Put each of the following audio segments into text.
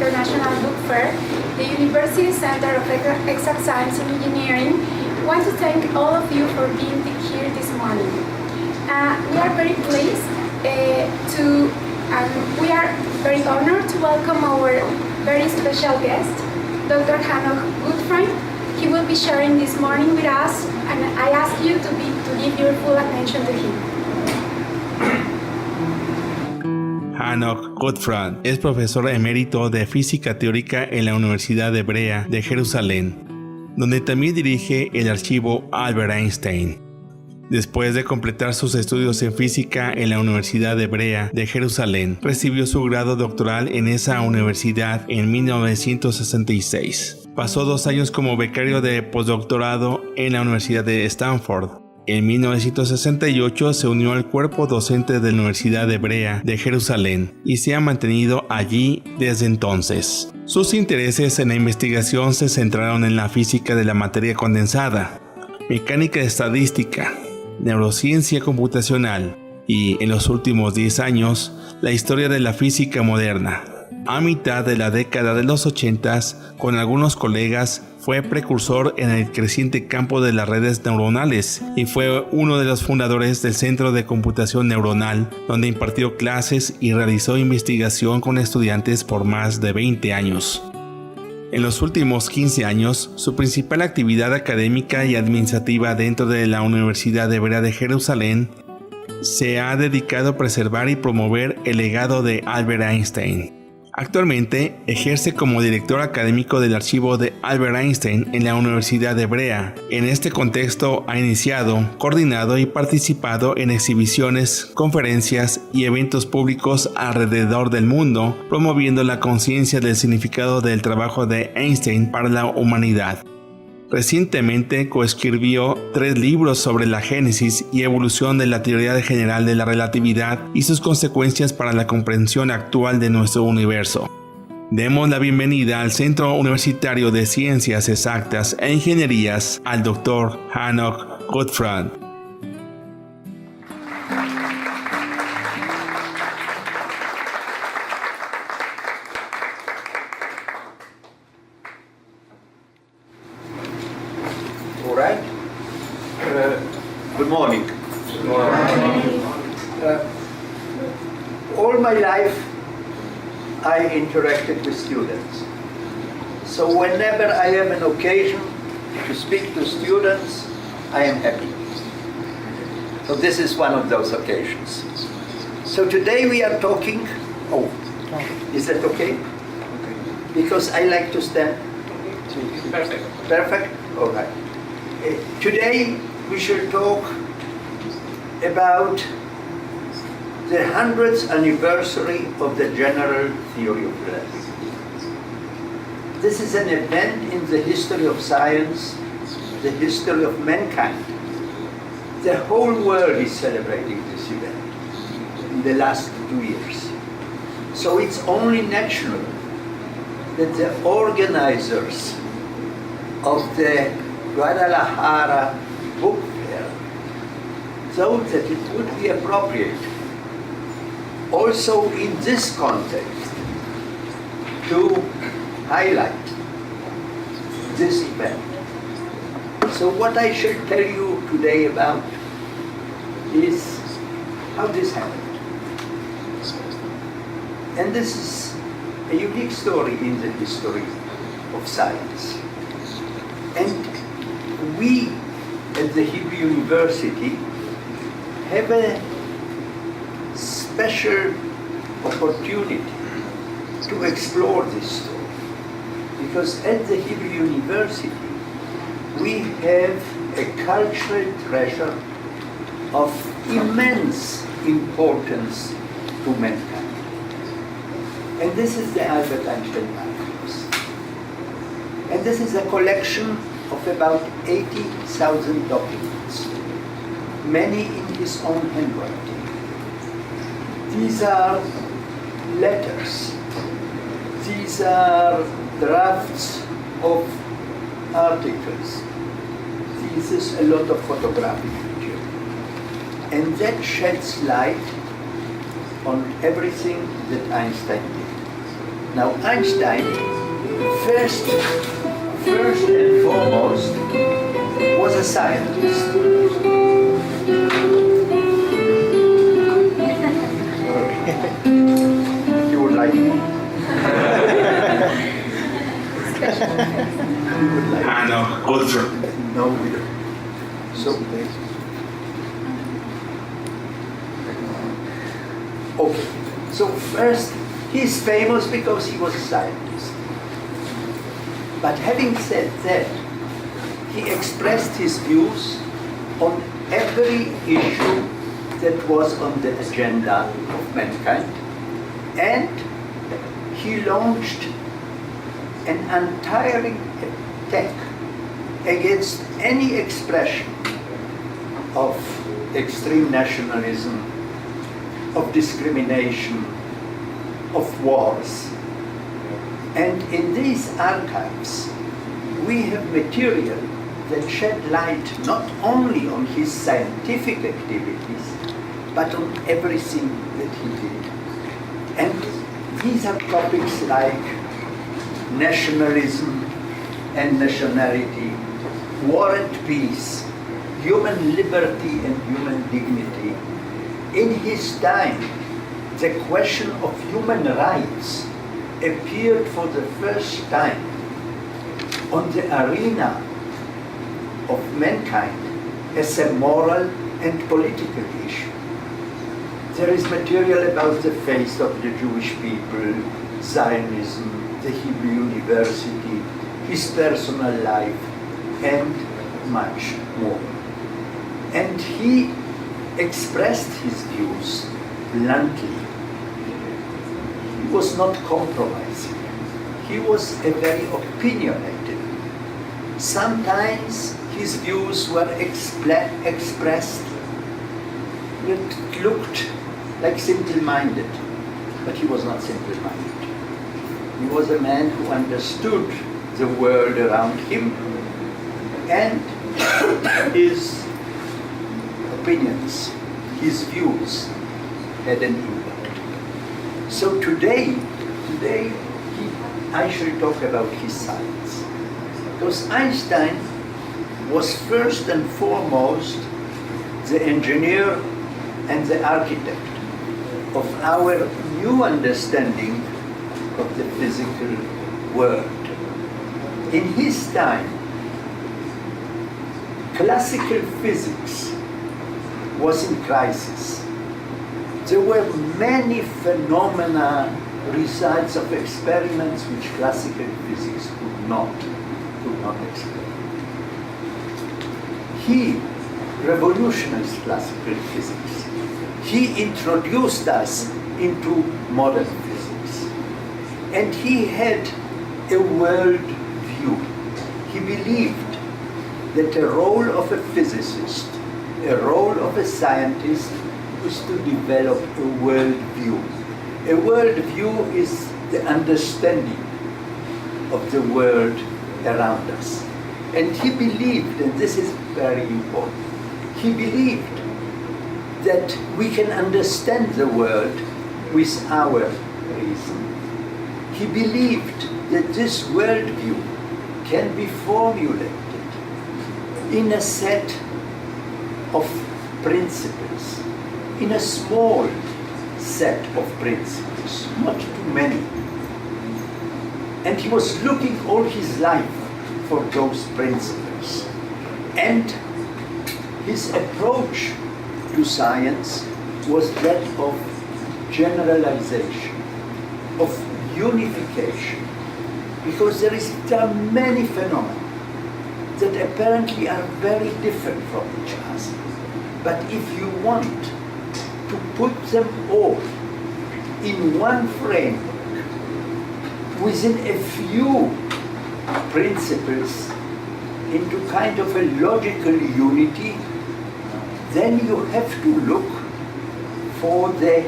International Book Fair, the University Center of Exact Science and Engineering wants to thank all of you for being here this morning. We are very pleased we are very honored to welcome our very special guest, Dr. Hanoch Gutfreud. He will be sharing this morning with us, and I ask you to give your full attention to him. Hanoch Gutfreud es profesor emérito de física teórica en la Universidad Hebrea de Jerusalén, donde también dirige el archivo Albert Einstein. Después de completar sus estudios en física en la Universidad Hebrea de Jerusalén, recibió su grado doctoral en esa universidad en 1966. Pasó 2 años como becario de postdoctorado en la Universidad de Stanford. En 1968 se unió al cuerpo docente de la Universidad Hebrea de Jerusalén y se ha mantenido allí desde entonces. Sus intereses en la investigación se centraron en la física de la materia condensada, mecánica estadística, neurociencia computacional y, en los últimos 10 años, la historia de la física moderna. A mitad de la década de los 80, con algunos colegas, fue precursor en el creciente campo de las redes neuronales y fue uno de los fundadores del Centro de Computación Neuronal, donde impartió clases y realizó investigación con estudiantes por más de 20 años. En los últimos 15 años, su principal actividad académica y administrativa dentro de la Universidad Hebrea de Jerusalén se ha dedicado a preservar y promover el legado de Albert Einstein. Actualmente ejerce como director académico del archivo de Albert Einstein en la Universidad Hebrea. En este contexto ha iniciado, coordinado y participado en exhibiciones, conferencias y eventos públicos alrededor del mundo, promoviendo la conciencia del significado del trabajo de Einstein para la humanidad. Recientemente coescribió 3 libros sobre la génesis y evolución de la teoría general de la relatividad y sus consecuencias para la comprensión actual de nuestro universo. Demos la bienvenida al Centro Universitario de Ciencias Exactas e Ingenierías al Dr. Hanoch Gutfreud. Good morning. All my life I interacted with students. So whenever I have an occasion to speak to students, I am happy. So this is one of those occasions. So today we are talking, is that okay? Because I like to stand. Perfect. Perfect? All right. Today we shall talk about the 100th anniversary of the general theory of relativity. This is an event in the history of science, the history of mankind. The whole world is celebrating this event in the last 2 years. So it's only natural that the organizers of the Guadalajara Book Fair thought that it would be appropriate also in this context to highlight this event. So what I shall tell you today about is how this happened. And this is a unique story in the history of science. And we at the Hebrew University have a special opportunity to explore this story. Because at the Hebrew University, we have a cultural treasure of immense importance to mankind. And this is the Albert Einstein archives. And this is a collection of about 80,000 documents, many in his own handwriting. These are letters. These are drafts of articles. This is a lot of photographic material. And that sheds light on everything that Einstein did. Now Einstein, first and foremost, was a scientist. You would like it. Hanoch Gutfreud. No, we don't. So, okay. So first, he's famous because he was a scientist. But having said that, he expressed his views on every issue that was on the agenda of mankind, and he launched an untiring attack against any expression of extreme nationalism, of discrimination, of wars. And in these archives, we have material that shed light not only on his scientific activities, but on everything that he did. And these are topics like nationalism and nationality, war and peace, human liberty and human dignity. In his time, the question of human rights appeared for the first time on the arena of mankind as a moral and political issue. There is material about the fate of the Jewish people, Zionism, the Hebrew University, his personal life, and much more. And he expressed his views bluntly. He was not compromising. He was a very opinionated. Sometimes his views were expressed that looked like simple-minded, but he was not simple-minded. He was a man who understood the world around him, and his opinions, his views had an impact. So today I shall talk about his science. Because Einstein was first and foremost the engineer and the architect of our new understanding of the physical world. In his time, classical physics was in crisis. There were many phenomena, results of experiments which classical physics could not explain. He revolutionized classical physics. He introduced us into modern physics. And he had a world view. He believed that the role of a physicist, a role of a scientist, is to develop a world view. A world view is the understanding of the world around us. And he believed, and this is very important, he believed that we can understand the world with our reason. He believed that this worldview can be formulated in a set of principles, in a small set of principles, not too many. And he was looking all his life for those principles. And his approach to science was that of generalization, of unification, because there are many phenomena that apparently are very different from each other. But if you want to put them all in one framework, within a few principles, into kind of a logical unity, then you have to look for the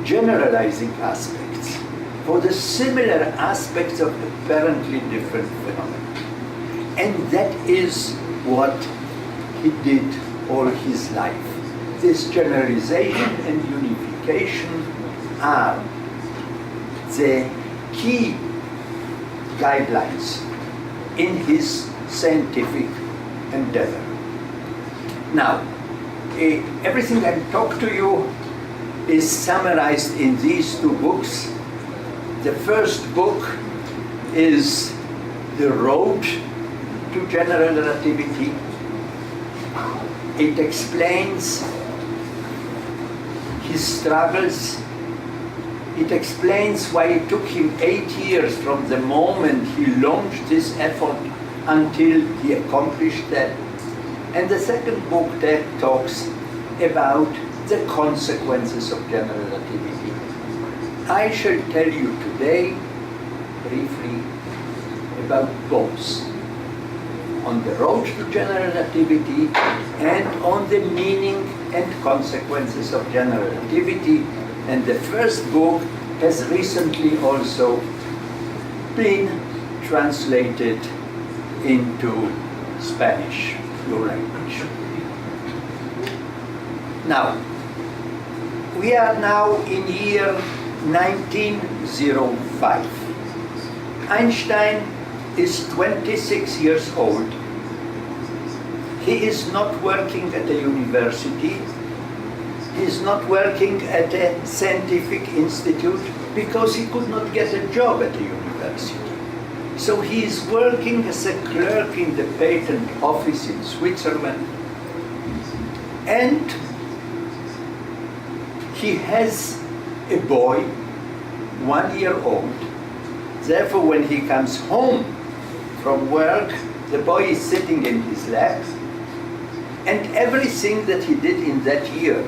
generalizing aspects, for the similar aspects of apparently different phenomena. And that is what he did all his life. This generalization and unification are the key guidelines in his scientific endeavor. Now, everything I talk to you is summarized in these two books. The first book is The Road to General Relativity. It explains his struggles. It explains why it took him 8 years from the moment he launched this effort until he accomplished that. And the second book that talks about the consequences of general relativity. I shall tell you today, briefly, about both. On the road to general relativity and on the meaning and consequences of general relativity. And the first book has recently also been translated into Spanish, your language. Now, we are now in year 1905. Einstein is 26 years old. He is not working at a university. He is not working at a scientific institute because he could not get a job at a university. So he is working as a clerk in the patent office in Switzerland. And he has a boy, 1 year old. Therefore, when he comes home from work, the boy is sitting in his lap. And everything that he did in that year,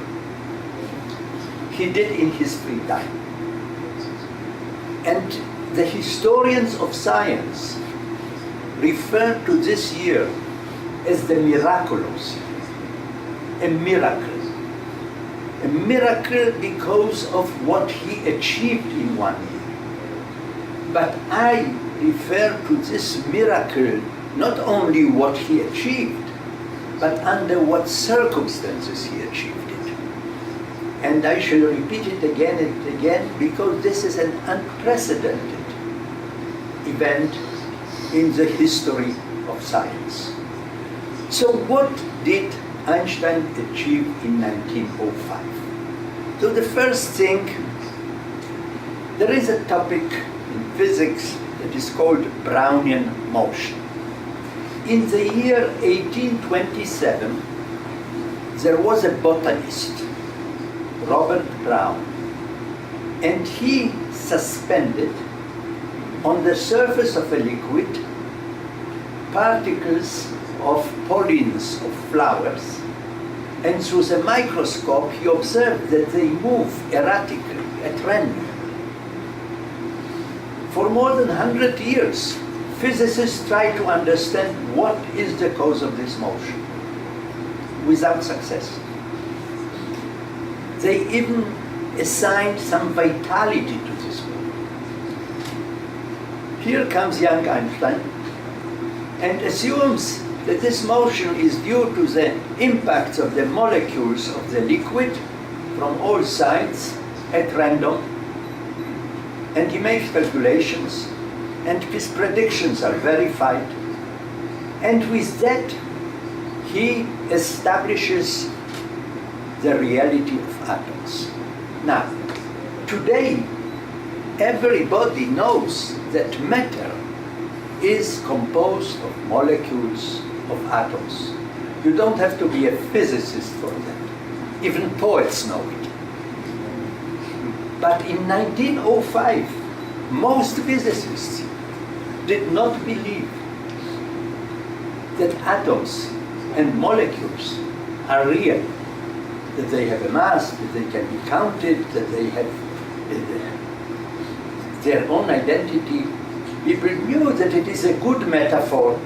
he did in his free time. And the historians of science refer to this year as the miraculous year. A miracle. A miracle because of what he achieved in 1 year. But I refer to this miracle not only what he achieved, but under what circumstances he achieved it. And I shall repeat it again and again because this is an unprecedented event in the history of science. So what did Einstein achieve in 1905? So the first thing, there is a topic in physics that is called Brownian motion. In the year 1827, there was a botanist, Robert Brown, and he suspended on the surface of a liquid particles of pollens of flowers, and through the microscope he observed that they move erratically at random. For more than 100 years, physicists try to understand what is the cause of this motion, without success. They even assigned some vitality to this movement. Here comes young Einstein and assumes that this motion is due to the impacts of the molecules of the liquid from all sides at random, and he makes calculations, and his predictions are verified, and with that he establishes the reality of atoms. Now, today everybody knows that matter is composed of molecules of atoms. You don't have to be a physicist for that. Even poets know it. But in 1905, most physicists did not believe that atoms and molecules are real, that they have a mass, that they can be counted, that they have their own identity. People knew that it is a good metaphor,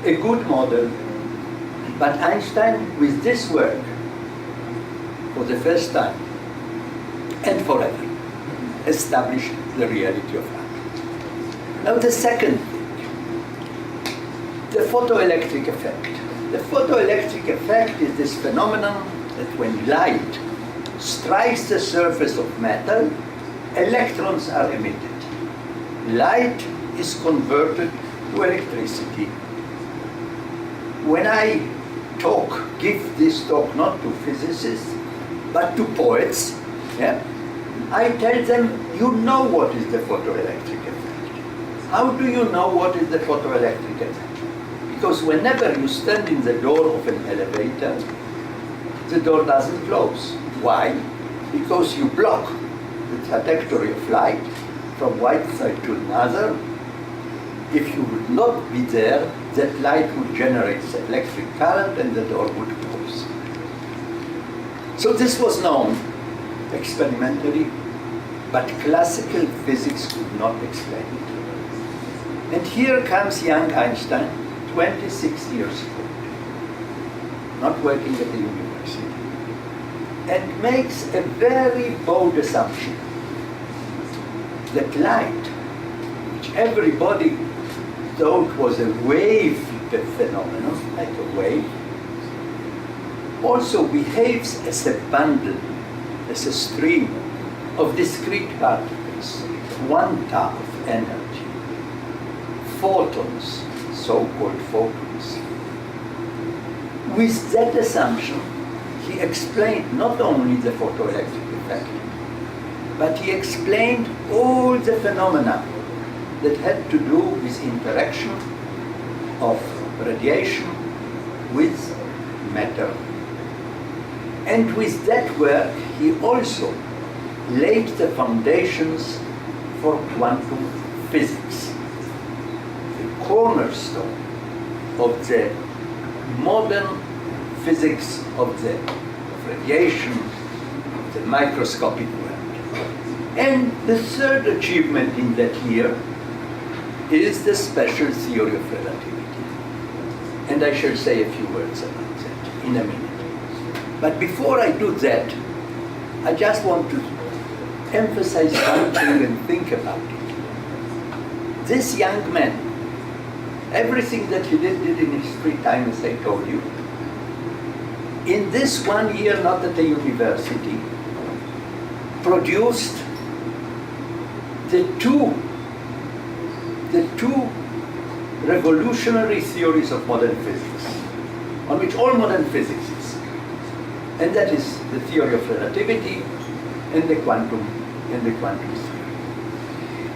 a good model, but Einstein, with this work, for the first time and forever, established the reality of atoms. Now the second thing, the photoelectric effect. The photoelectric effect is this phenomenon that when light strikes the surface of metal, electrons are emitted. light is converted to electricity. When I give this talk not to physicists, but to poets, yeah, I tell them, you know what is the photoelectric effect. How do you know what is the photoelectric effect? Because whenever you stand in the door of an elevator, the door doesn't close. Why? Because you block the trajectory of light from one side to another. If you would not be there, that light would generate the electric current and the door would close. So this was known experimentally, but classical physics could not explain it. And here comes young Einstein, 26 years old, not working at the university, and makes a very bold assumption that light, which everybody thought was a wave phenomenon, like a wave, also behaves as a bundle, as a stream of discrete particles, quanta of energy, photons, so-called photons. With that assumption, he explained not only the photoelectric effect, but he explained all the phenomena that had to do with interaction of radiation with matter. And with that work, he also laid the foundations for quantum physics, the cornerstone of the modern physics of radiation, of the microscopic world. And the third achievement in that year is the special theory of relativity. And I shall say a few words about that in a minute. But before I do that, I just want to emphasize one thing and think about it. This young man, everything that he did in his free time, as I told you, in this 1 year, not at the university, produced the two revolutionary theories of modern physics, on which all modern physics is. And that is the theory of relativity and the quantum theory.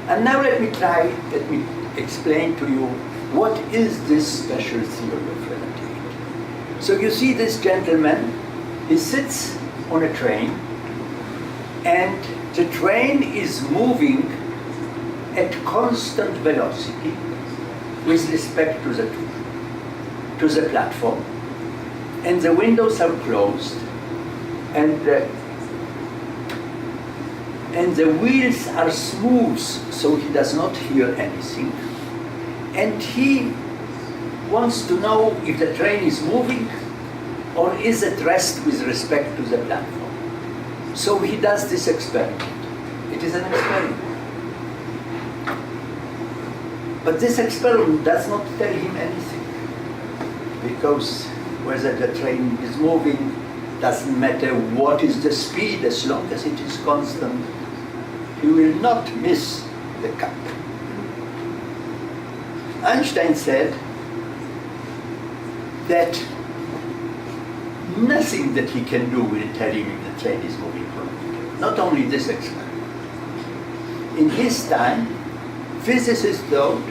And now let me explain to you what is this special theory of relativity. So you see this gentleman, he sits on a train, and the train is moving at constant velocity with respect to the platform, and the windows are closed, and the wheels are smooth, so he does not hear anything. And he wants to know if the train is moving or is at rest with respect to the platform. So he does this experiment. It is an experiment. But this experiment does not tell him anything, because whether the train is moving doesn't matter what is the speed, as long as it is constant, he will not miss the cut. Einstein said that nothing that he can do will tell him if the train is moving or not. Not only this experiment. In his time, physicists thought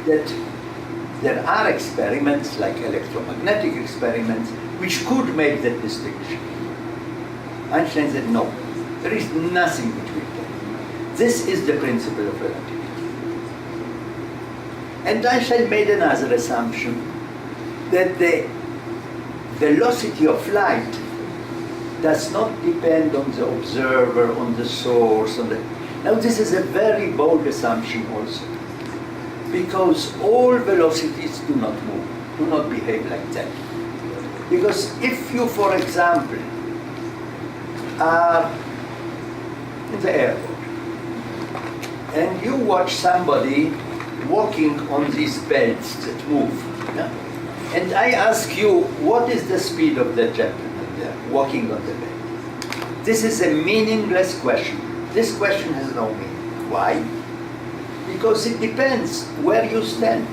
that there are experiments, like electromagnetic experiments, which could make that distinction. Einstein said, no, there is nothing which will tell you. This is the principle of relativity. And Einstein made another assumption, that the velocity of light does not depend on the observer, on the source. Now this is a very bold assumption also, because all velocities do not move, do not behave like that. Because if you, for example, are in the airport and you watch somebody walking on these belts that move, yeah? And I ask you, what is the speed of that gentleman there walking on the belt? This is a meaningless question. This question has no meaning. Why? because it depends where you stand.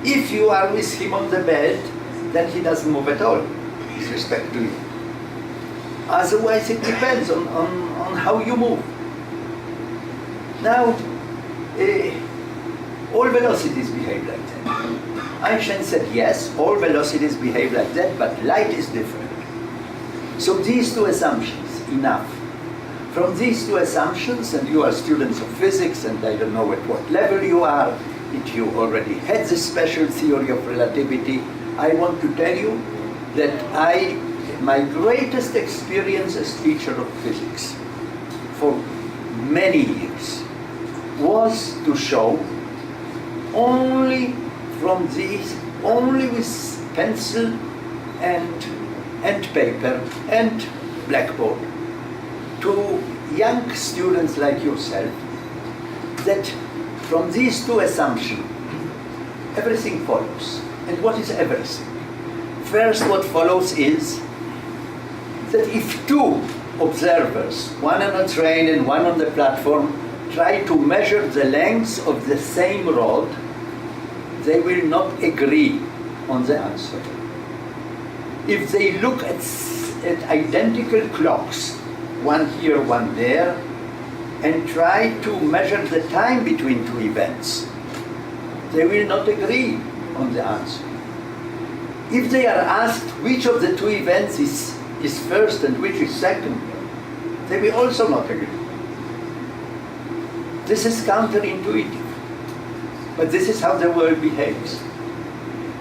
If you are with him on the bed, then he doesn't move at all with respect to you. Otherwise, it depends on how you move. Now, all velocities behave like that. Einstein said, yes, all velocities behave like that, but light is different. So these two assumptions, enough. From these two assumptions, and you are students of physics, and I don't know at what level you are, if you already had this special theory of relativity, I want to tell you that my greatest experience as teacher of physics for many years was to show only with pencil and paper and blackboard to young students like yourself that from these two assumptions everything follows. And what is everything? First, what follows is that if two observers, one on a train and one on the platform, try to measure the length of the same rod, they will not agree on the answer. If they look at identical clocks, one here, one there, and try to measure the time between two events, they will not agree on the answer. If they are asked which of the two events is first and which is second, they will also not agree. This is counterintuitive, but this is how the world behaves.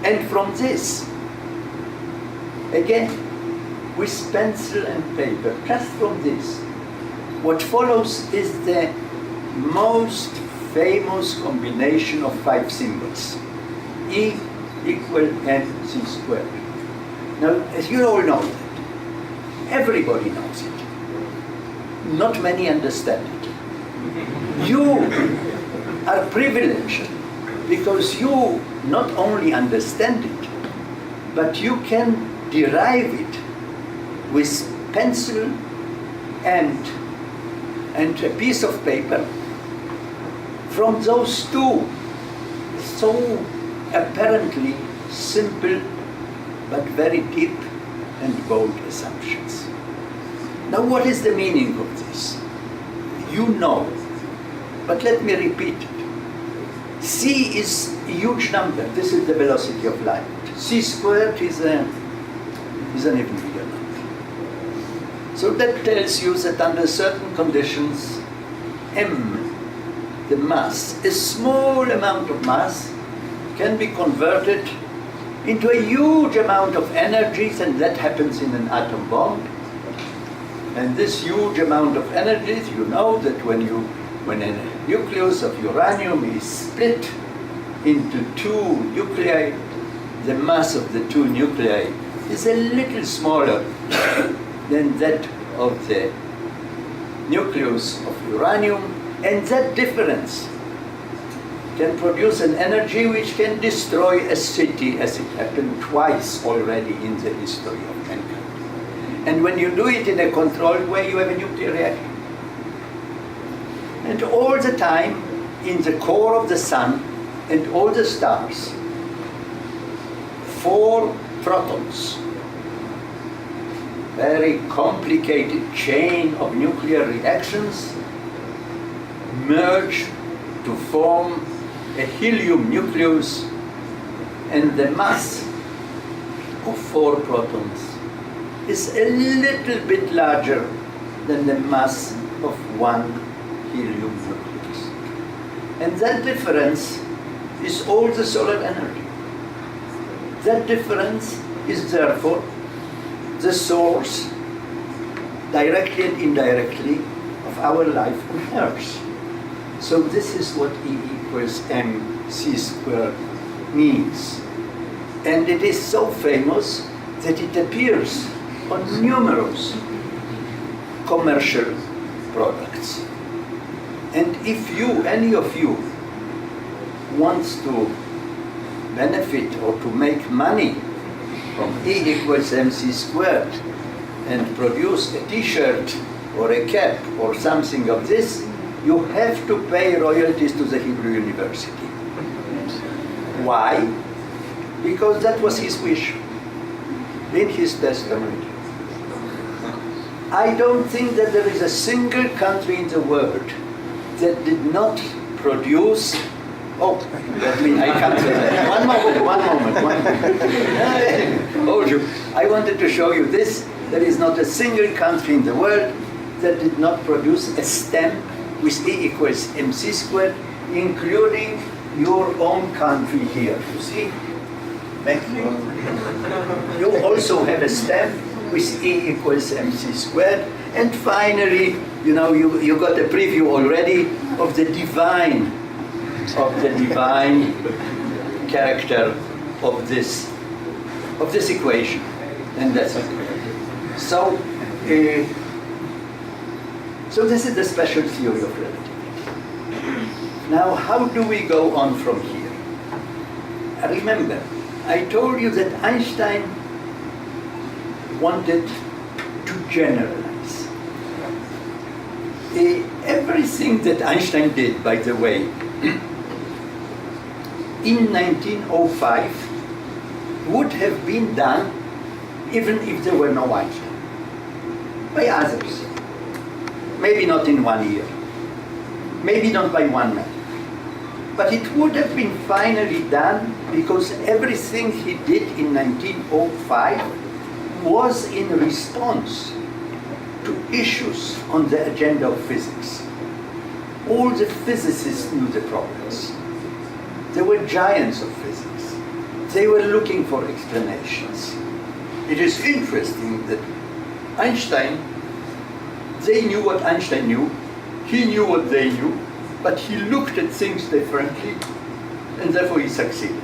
And from this, again, with pencil and paper, just from this, what follows is the most famous combination of 5 symbols. E equal mc squared. Now, as you all know that, everybody knows it. Not many understand it. You are privileged because you not only understand it, but you can derive it with pencil and a piece of paper from those two so apparently simple but very deep and bold assumptions. Now, what is the meaning of this? You know, but let me repeat it. C is a huge number. This is the velocity of light. C squared is an even bigger number. So that tells you that under certain conditions, m, the mass, a small amount of mass, can be converted into a huge amount of energies, and that happens in an atom bomb. And this huge amount of energies, you know that when a nucleus of uranium is split into 2 nuclei, the mass of the 2 nuclei is a little smaller than that of the nucleus of uranium, and that difference can produce an energy which can destroy a city, as it happened twice already in the history of mankind. And when you do it in a controlled way, you have a nuclear reactor. And all the time, in the core of the sun and all the stars, 4 protons, very complicated chain of nuclear reactions, merge to form a helium nucleus, and the mass of 4 protons is a little bit larger than the mass of 1 helium nucleus. And that difference is all the solar energy. That difference is therefore the source, directly and indirectly, of our life on Earth. So this is what E equals mc squared means. And it is so famous that it appears on numerous commercial products. And if any of you wants to benefit or to make money from E equals mc squared and produce a t-shirt or a cap or something of this, you have to pay royalties to the Hebrew University. Why? Because that was his wish in his testament. I don't think that there is a single country in the world that did not produce. Oh, I can't say that. One moment. Hold you. I wanted to show you this. There is not a single country in the world that did not produce a stamp with E equals mc squared, including your own country here. You see? Thank you. You also have a stamp with E equals mc squared. And finally, you got a preview already of the divine character of this equation. And that's it. So this is the special theory of relativity. Now, how do we go on from here? Remember, I told you that Einstein wanted to generalize. Everything that Einstein did, by the way, in 1905 would have been done even if there were no Einstein, by others. Maybe not in 1 year, maybe not by one man. But it would have been finally done because everything he did in 1905 was in response to issues on the agenda of physics. All the physicists knew the problems. They were giants of physics. They were looking for explanations. It is interesting that Einstein, they knew what Einstein knew, he knew what they knew, but he looked at things differently, and therefore he succeeded.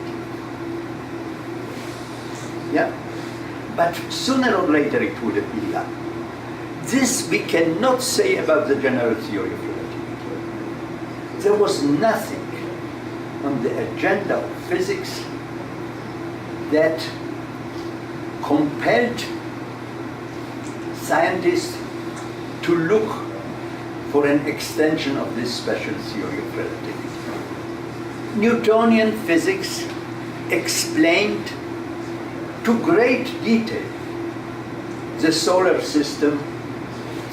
Yeah? But sooner or later it would have been done. This we cannot say about the general theory of relativity. There was nothing on the agenda of physics that compelled scientists to look for an extension of this special theory of relativity. Newtonian physics explained to great detail the solar system,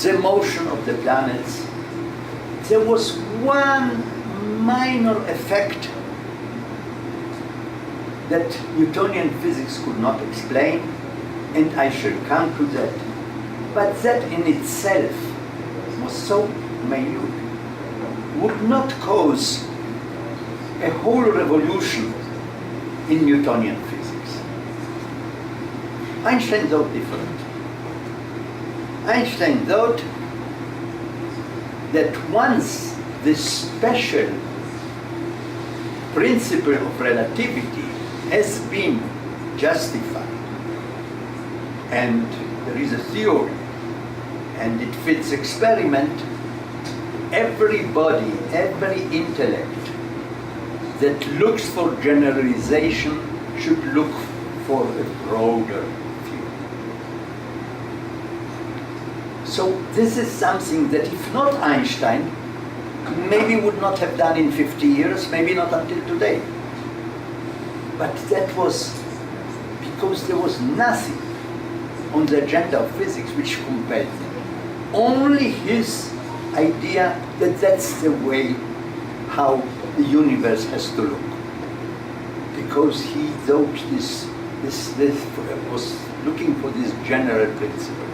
the motion of the planets. There was one minor effect that Newtonian physics could not explain, and I shall come to that. But that in itself was so minute, would not cause a whole revolution in Newtonian physics. Einstein thought different. Einstein thought that once this special principle of relativity has been justified, and there is a theory, and it fits experiment, everybody, every intellect that looks for generalization should look for a broader view. So this is something that if not Einstein, maybe would not have done in 50 years, maybe not until today. But that was because there was nothing on the agenda of physics which compelled him. Only his idea that that's the way how the universe has to look. Because he thought this was looking for this general principle.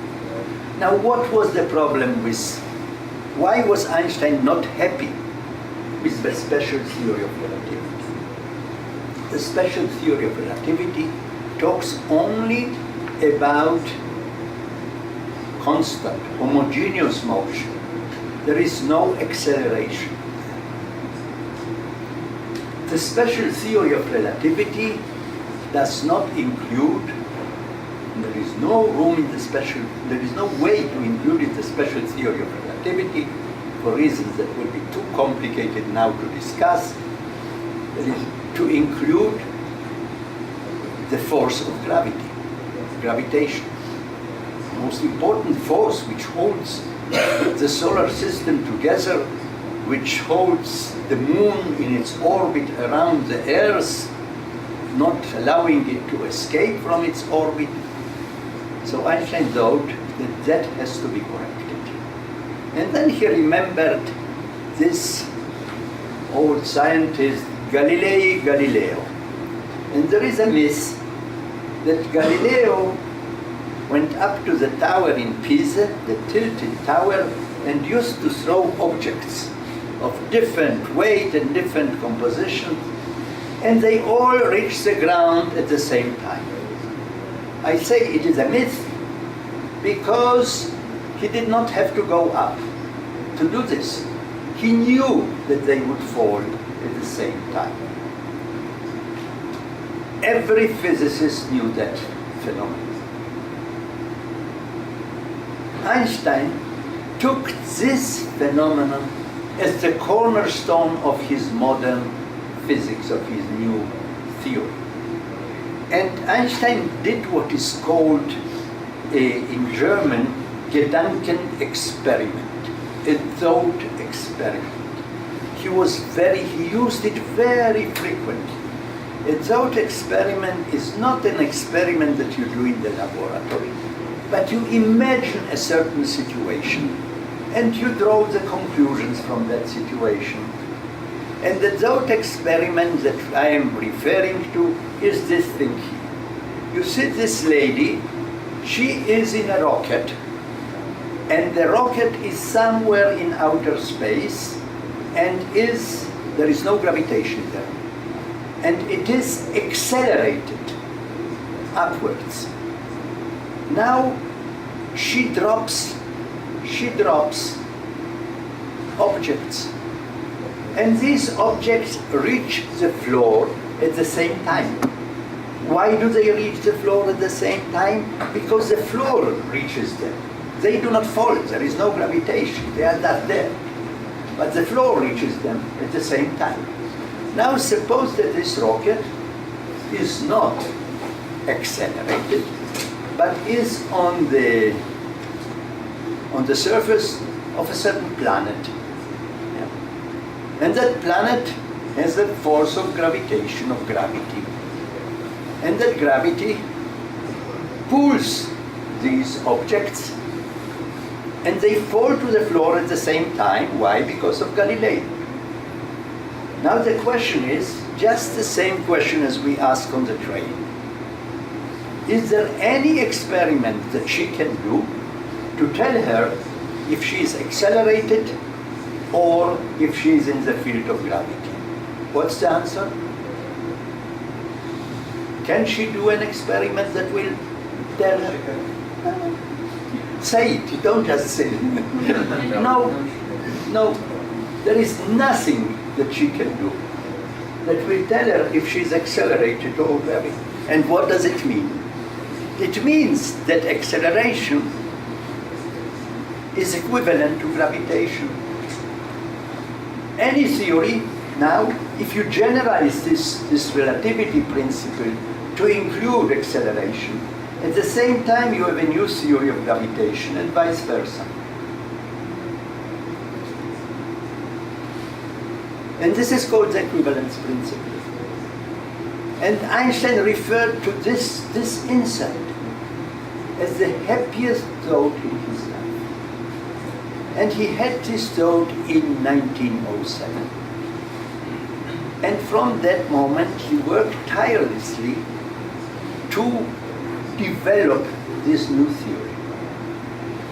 Now, what was the problem with, why was Einstein not happy with the special theory of relativity? The special theory of relativity talks only about constant, homogeneous motion. There is no acceleration. The special theory of relativity does not include, there is no room in the special, there is no way to include in the special theory of relativity for reasons that will be too complicated now to discuss. That is to include the force of gravity, gravitation. The most important force which holds the solar system together which holds the moon in its orbit around the Earth, not allowing it to escape from its orbit. So Einstein thought that that has to be corrected. And then he remembered this old scientist, Galileo. And there is a myth that Galileo went up to the tower in Pisa, the tilted tower, and used to throw objects of different weight and different composition, and they all reached the ground at the same time. I say it is a myth because he did not have to go up to do this. He knew that they would fall at the same time. Every physicist knew that phenomenon. Einstein took this phenomenon as the cornerstone of his modern physics, of his new theory. And Einstein did what is called, in German, Gedankenexperiment, a thought experiment. He used it very frequently. A thought experiment is not an experiment that you do in the laboratory, but you imagine a certain situation and you draw the conclusions from that situation. And the thought experiment that I am referring to is this thing here. You see this lady, she is in a rocket, and the rocket is somewhere in outer space, and there is no gravitation there. And it is accelerated upwards. Now she drops objects, and these objects reach the floor at the same time. Why do they reach the floor at the same time? Because the floor reaches them. They do not fall, there is no gravitation, they are not there. But the floor reaches them at the same time. Now suppose that this rocket is not accelerated, but is on the surface of a certain planet. Yeah. And that planet has the force of gravitation, of gravity. And that gravity pulls these objects, and they fall to the floor at the same time. Why? Because of Galileo. Now the question is just the same question as we ask on the train. Is there any experiment that she can do to tell her if she is accelerated or if she is in the field of gravity? What's the answer? Can she do an experiment that will tell her? Say it, you don't just say it. No, there is nothing that she can do that will tell her if she's accelerated or gravity. And what does it mean? It means that acceleration is equivalent to gravitation. Any theory, now, if you generalize this relativity principle to include acceleration, at the same time you have a new theory of gravitation and vice versa. And this is called the equivalence principle. And Einstein referred to this insight as the happiest thought in his life. And he had this thought in 1907. And from that moment he worked tirelessly to develop this new theory.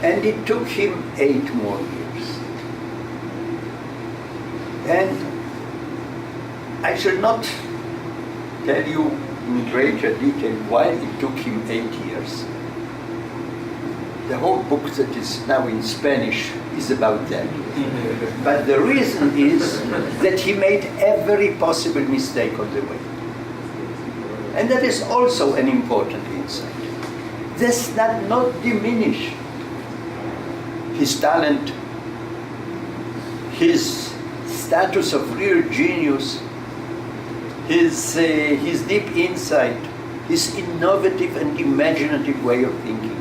And it took him 8 more years. And I shall not tell you in greater detail why it took him 8 years. The whole book that is now in Spanish is about that. But the reason is that he made every possible mistake on the way. And that is also an important insight. This does not diminish his talent, his status of real genius, his deep insight, his innovative and imaginative way of thinking.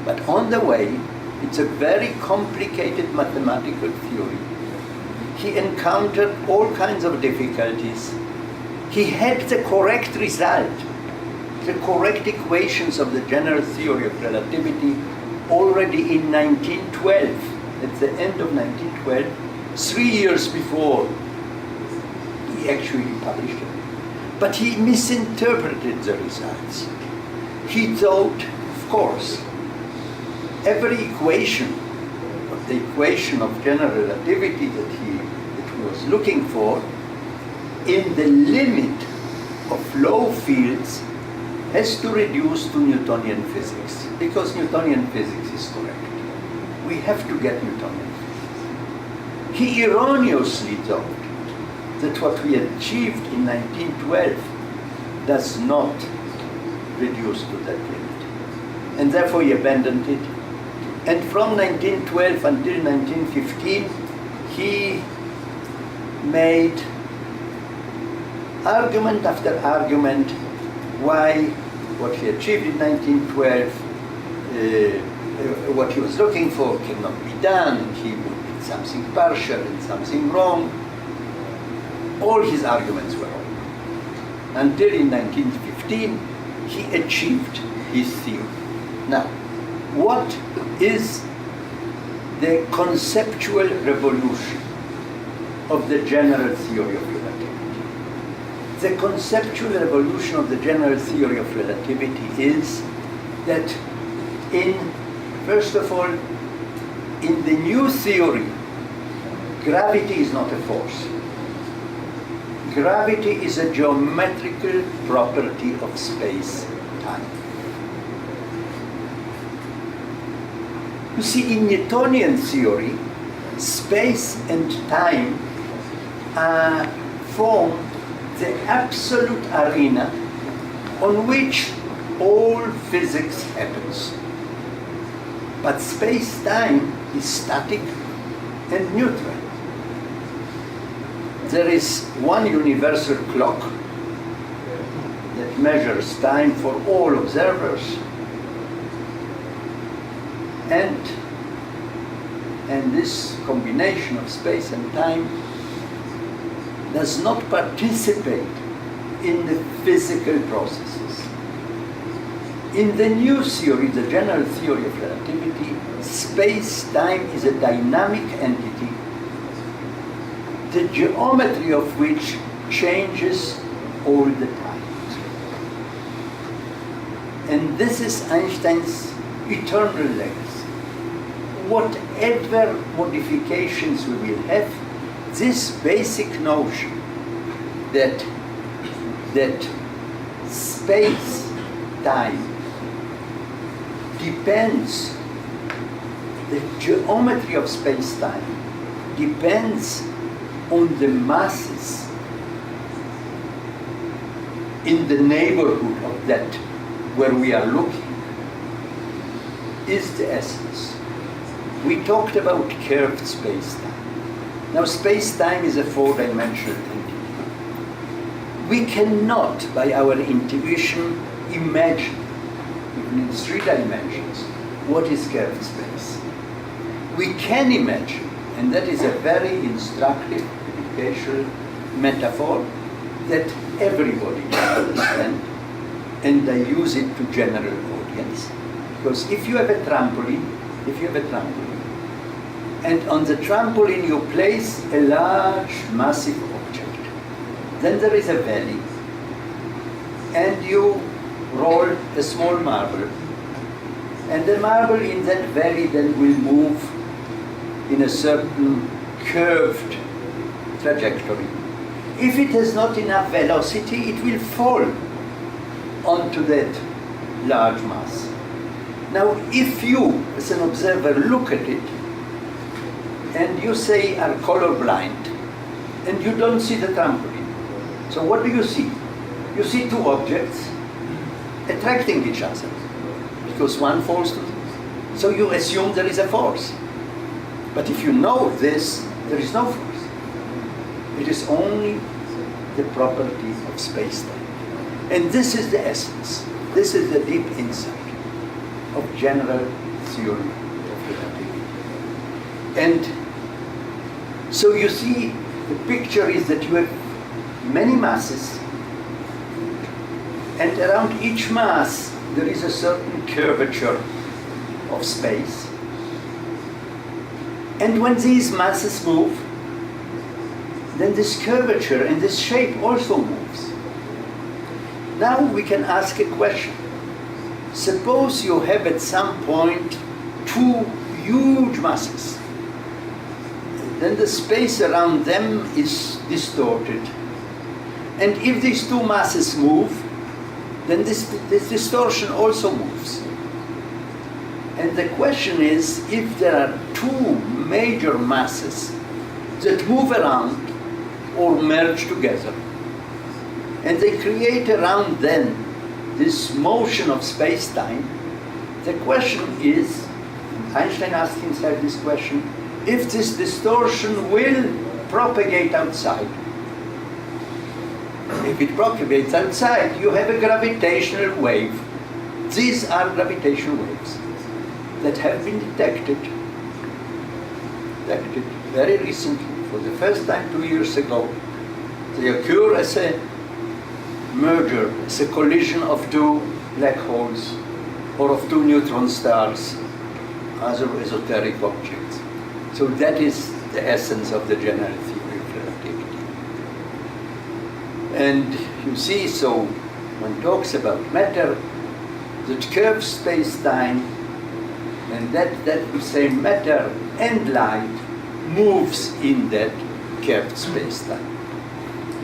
But on the way, it's a very complicated mathematical theory He encountered all kinds of difficulties. He had the correct result, the correct equations of the general theory of relativity already in 1912, at the end of 1912, 3 years before he actually published it. But he misinterpreted the results. He thought, of course, every equation, the equation of general relativity that he was looking for, in the limit of low fields, has to reduce to Newtonian physics, because Newtonian physics is correct. We have to get Newtonian physics. He erroneously thought that what we achieved in 1912 does not reduce to that limit. And therefore he abandoned it. And from 1912 until 1915, he made argument after argument why what he achieved in 1912, what he was looking for cannot be done. He did something partial and something wrong. All his arguments were wrong. Until in 1915, he achieved his theory. Now, what is the conceptual revolution of the general theory of relativity? The conceptual revolution of the general theory of relativity is that first of all, in the new theory, gravity is not a force. Gravity is a geometrical property of space-time. You see, in Newtonian theory, space and time form the absolute arena on which all physics happens. But space-time is static and neutral. There is one universal clock that measures time for all observers, and this combination of space and time does not participate in the physical processes. In the new theory, the general theory of relativity, space-time is a dynamic entity, the geometry of which changes all the time. And this is Einstein's eternal legacy. Whatever modifications we will have, this basic notion that space-time depends, the geometry of space-time depends on the masses in the neighborhood of that where we are looking, is the essence. We talked about curved space-time. Now, space-time is a four-dimensional entity. We cannot, by our intuition, imagine, even in 3 dimensions, what is curved space. We can imagine, and that is a very instructive, educational metaphor that everybody can understand, and I use it to general audience. Because if you have a trampoline, and on the trampoline you place a large, massive object, then there is a valley, and you roll a small marble, and the marble in that valley then will move in a certain curved trajectory. If it has not enough velocity, it will fall onto that large mass. Now, if you, as an observer, look at it, and you say are colorblind, and you don't see the trampoline, so what do you see? You see 2 objects attracting each other, because one falls to, so you assume there is a force. But if you know this, there is no force. It is only the property of space-time. And this is the essence. This is the deep insight of general theory of relativity. And So you see, the picture is that you have many masses, and around each mass there is a certain curvature of space. And when these masses move, then this curvature and this shape also moves. Now we can ask a question. Suppose you have at some point two huge masses. Then the space around them is distorted. And if these two masses move, then this distortion also moves. And the question is, if there are two major masses that move around or merge together, and they create around them this motion of space-time, the question is, Einstein asked himself this question, if this distortion will propagate outside. If it propagates outside, you have a gravitational wave. These are gravitational waves that have been detected very recently, for the first time 2 years ago. They occur as a merger, as a collision of two black holes or of two neutron stars, other esoteric objects. So that is the essence of the general theory of relativity. And you see, so one talks about matter that curves space-time, and that we say matter and light moves in that curved space-time.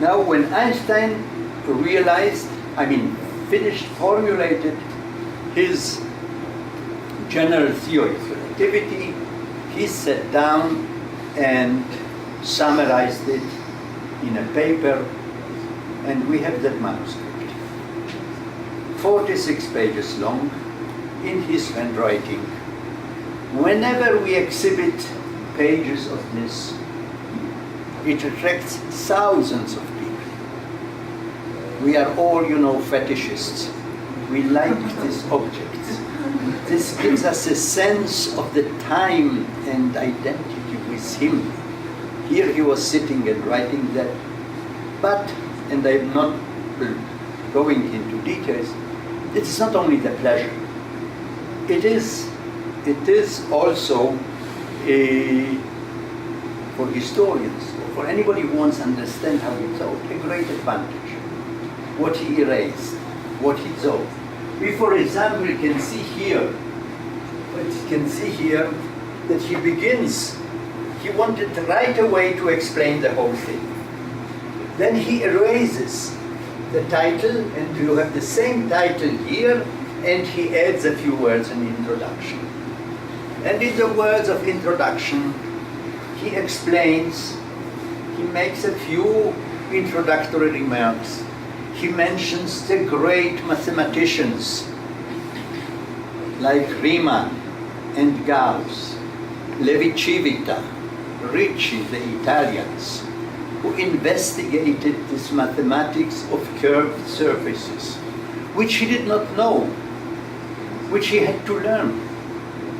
Now when Einstein formulated his general theory of relativity, he sat down and summarized it in a paper, and we have that manuscript. 46 pages long, in his handwriting. Whenever we exhibit pages of this, it attracts thousands of people. We are all, fetishists. We like these objects. This gives us a sense of the time and identity with him. Here he was sitting and writing that. But, and I'm not going into details, it is not only the pleasure. It is also for historians, or for anybody who wants to understand how he thought, a great advantage. What he erased, what he thought. We, for example, can see here that he wanted right away to explain the whole thing. Then he erases the title, and you have the same title here, and he adds a few words in the introduction. And in the words of introduction, he explains, he makes a few introductory remarks. He mentions the great mathematicians like Riemann and Gauss, Levi-Civita, Ricci, the Italians, who investigated this mathematics of curved surfaces, which he did not know, which he had to learn.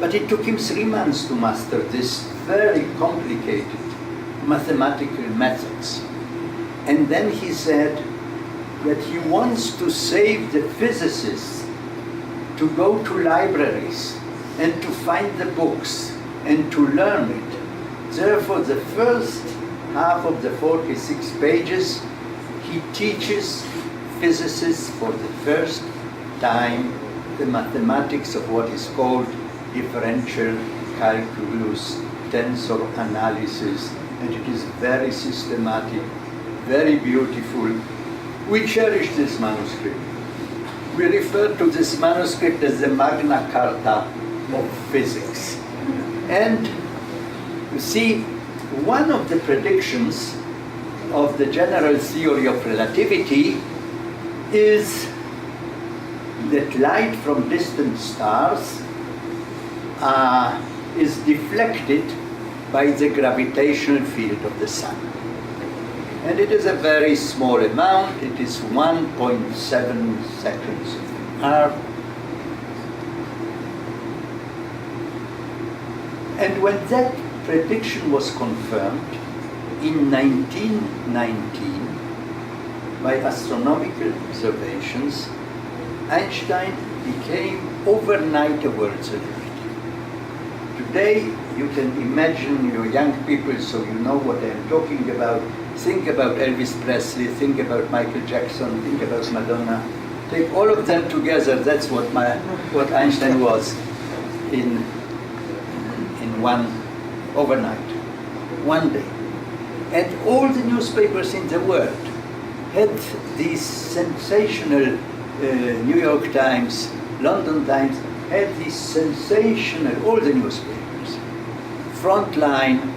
But it took him 3 months to master this very complicated mathematical methods. And then he said that he wants to save the physicists to go to libraries and to find the books and to learn it. Therefore, the first half of the 46 pages, he teaches physicists for the first time the mathematics of what is called differential calculus, tensor analysis, and it is very systematic, very beautiful. We cherish this manuscript. We refer to this manuscript as the Magna Carta of physics. And you see, one of the predictions of the general theory of relativity is that light from distant stars is deflected by the gravitational field of the sun. And it is a very small amount. It is 1.7 seconds of an hour. And when that prediction was confirmed, in 1919, by astronomical observations, Einstein became overnight a world celebrity. Today, you can imagine your young people, so you know what I'm talking about. Think about Elvis Presley, think about Michael Jackson, think about Madonna. Take all of them together, that's what Einstein was in one overnight, one day. And all the newspapers in the world had these sensational New York Times, London Times, had these sensational, all the newspapers, frontline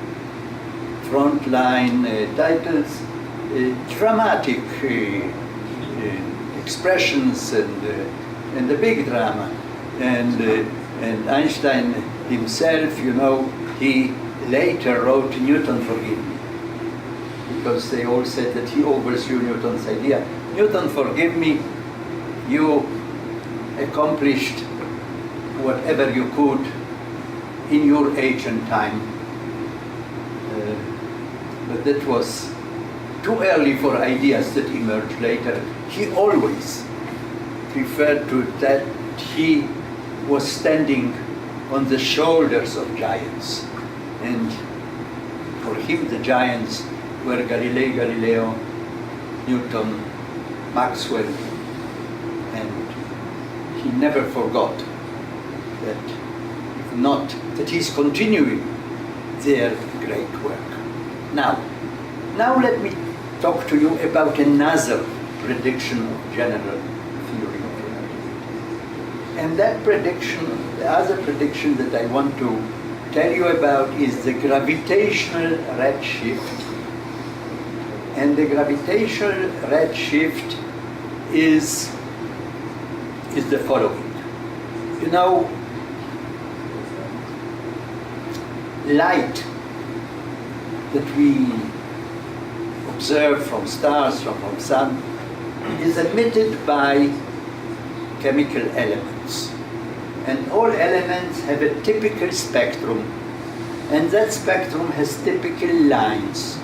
titles, dramatic expressions and a big drama. And Einstein himself, you know, he later wrote Newton Forgive Me, because they all said that he overthrew Newton's idea. Newton, forgive me, you accomplished whatever you could in your age and time. But that was too early for ideas that emerged later. He always referred to that he was standing on the shoulders of giants. And for him, the giants were Galileo, Newton, Maxwell, and he never forgot that he's continuing their great work. Now let me talk to you about another prediction of general theory of relativity. And that prediction, the other prediction that I want to tell you about is the gravitational redshift. And the gravitational redshift is the following. You know, light that we observe from stars, from sun, is emitted by chemical elements. And all elements have a typical spectrum, and that spectrum has typical lines.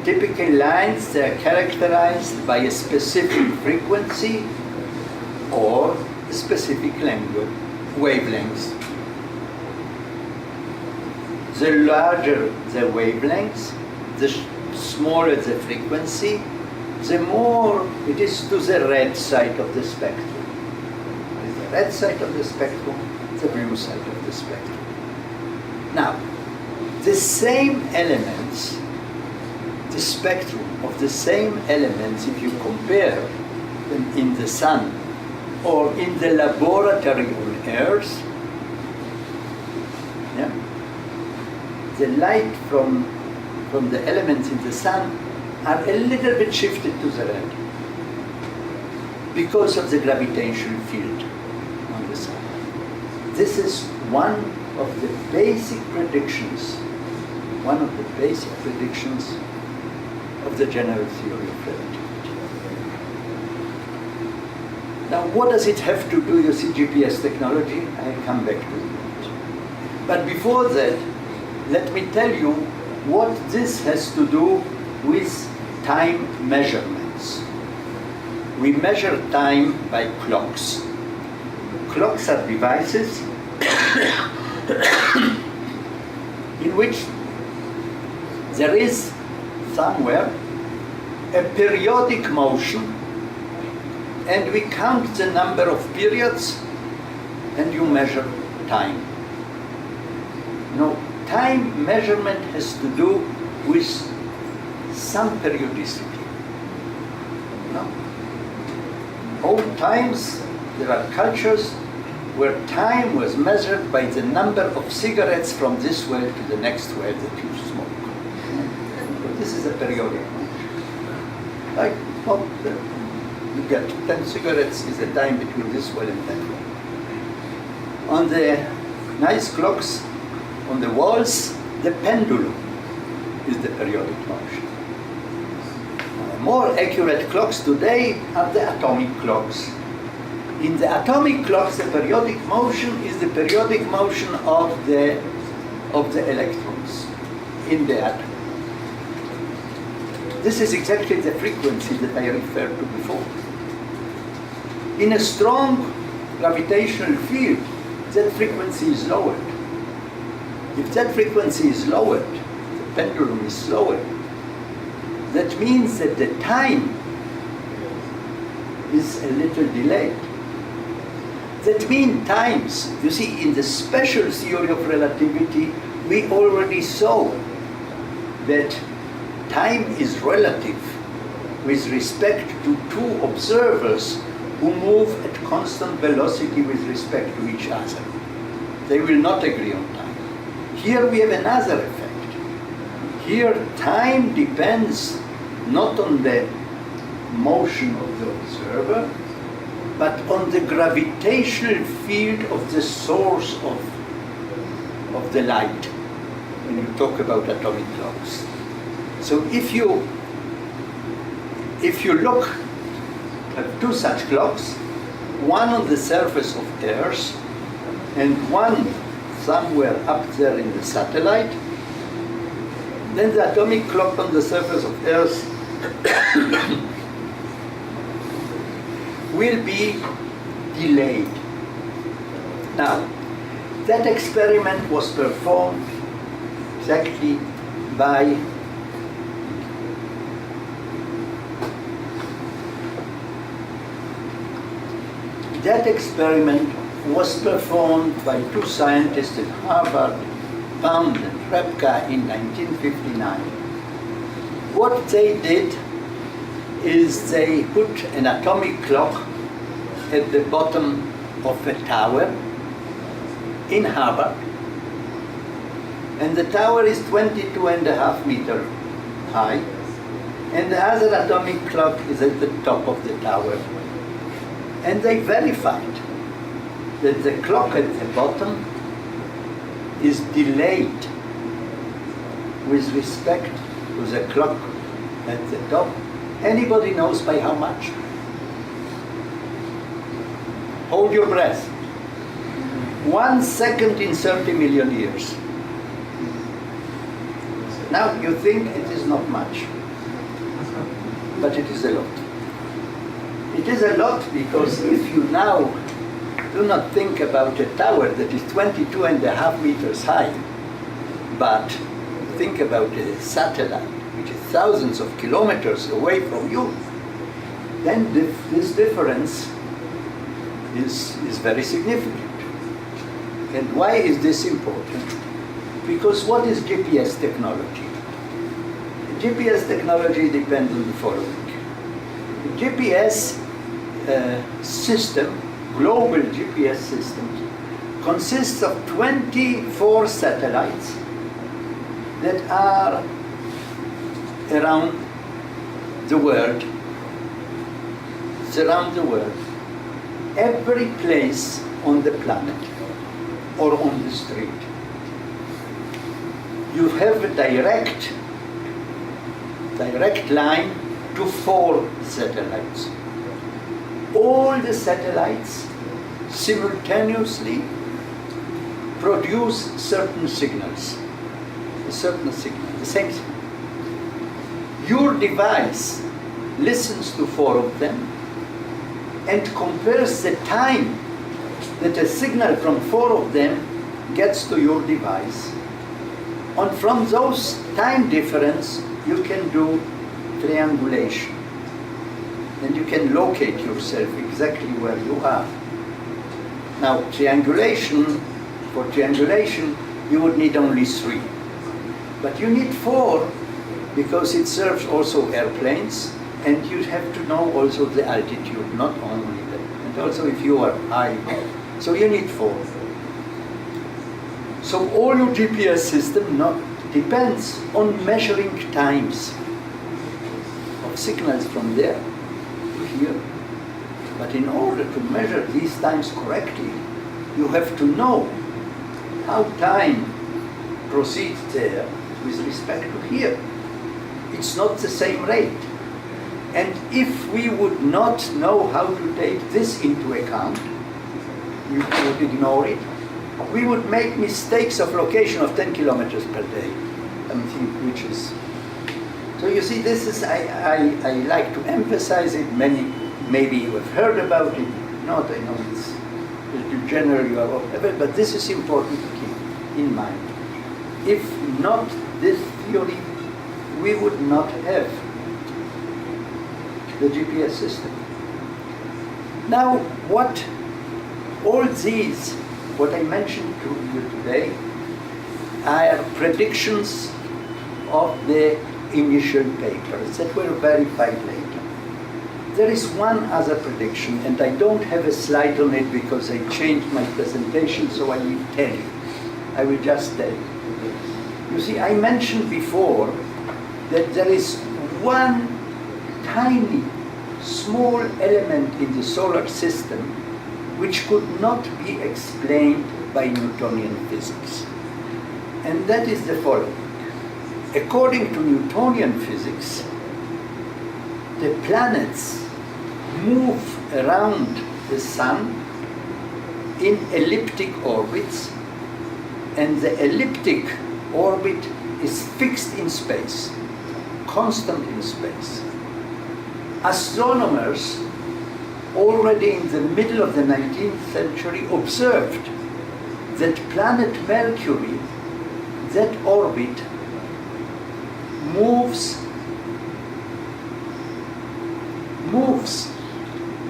Typical lines, they are characterized by a specific frequency or a specific wavelength. The larger the wavelengths, the smaller the frequency, the more it is to the red side of the spectrum. The red side of the spectrum, the blue side of the spectrum. Now, the same elements, the spectrum of the same elements, if you compare them in the sun or in the laboratory on Earth, the light from the elements in the sun are a little bit shifted to the red because of the gravitational field on the sun. This is one of the basic predictions, of the general theory of relativity. Now, what does it have to do, you see, GPS technology? I'll come back to it. But before that, let me tell you what this has to do with time measurements. We measure time by clocks. Clocks are devices in which there is somewhere a periodic motion, and we count the number of periods and you measure time. No. Time measurement has to do with some periodicity. No? Old times, there are cultures where time was measured by the number of cigarettes from this well to the next well that you smoke. So this is a periodic motion. Like, you get 10 cigarettes is the time between this well and that well. On the nice clocks, on the walls, the pendulum is the periodic motion. More accurate clocks today are the atomic clocks. In the atomic clocks, the periodic motion is the periodic motion of the electrons in the atom. This is exactly the frequency that I referred to before. In a strong gravitational field, that frequency is lowered. If that frequency is lowered, the pendulum is lowered, that means that the time is a little delayed. That means times, you see, in the special theory of relativity, we already saw that time is relative with respect to two observers who move at constant velocity with respect to each other. They will not agree on time. Here we have another effect. Here time depends not on the motion of the observer, but on the gravitational field of the source of the light, when you talk about atomic clocks. So if you look at two such clocks, one on the surface of Earth and one somewhere up there in the satellite, then the atomic clock on the surface of Earth will be delayed. Now, that experiment was performed exactly by two scientists at Harvard, Pound and Repka, in 1959. What they did is they put an atomic clock at the bottom of a tower in Harvard, and the tower is 22.5 meters high, and the other atomic clock is at the top of the tower. And they verified that the clock at the bottom is delayed with respect to the clock at the top. Anybody knows by how much? Hold your breath. 1 second in 30 million years. Now you think it is not much, but it is a lot. It is a lot because if you now do not think about a tower that is 22.5 meters high, but think about a satellite which is thousands of kilometers away from you, then this difference is very significant. And why is this important? Because what is GPS technology? GPS technology depends on the following. The GPS system, global GPS system, consists of 24 satellites that are around the world, surround the world, every place on the planet or on the street. You have a direct line to 4 satellites. All the satellites simultaneously produce certain signals, the same signal. Your device listens to 4 of them and compares the time that a signal from 4 of them gets to your device. And from those time difference, you can do triangulation. And you can locate yourself exactly where you are. Now, for triangulation, you would need only 3. But you need 4 because it serves also airplanes, and you have to know also the altitude, not only that. And also if you are high. So you need 4. So all your GPS system depends on measuring times of signals from there to here. But in order to measure these times correctly, you have to know how time proceeds there with respect to here. It's not the same rate. And if we would not know how to take this into account, we would ignore it, we would make mistakes of location of 10 kilometers per day, something which is So you see, this is, I like to emphasize it. Many, maybe you have heard about it, not, I know it's generally, but this is important to keep in mind. If not this theory, we would not have the GPS system. Now, what all these, what I mentioned to you today, are predictions of the initial papers that were verified later. There is one other prediction, and I don't have a slide on it because I changed my presentation, so I will tell you. I will just tell you. You see, I mentioned before that there is one tiny, small element in the solar system which could not be explained by Newtonian physics. And that is the following. According to Newtonian physics, the planets move around the sun in elliptic orbits, and the elliptic orbit is fixed in space, constant in space. Astronomers already in the middle of the 19th century observed that planet Mercury, that orbit, moves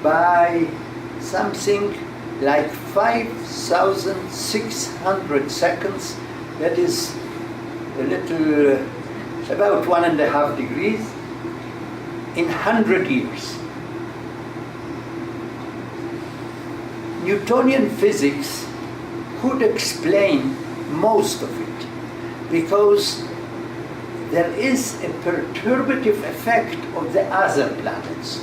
by something like 5,600 seconds. That is a little, about 1.5 degrees in 100 years. Newtonian physics could explain most of it because there is a perturbative effect of the other planets.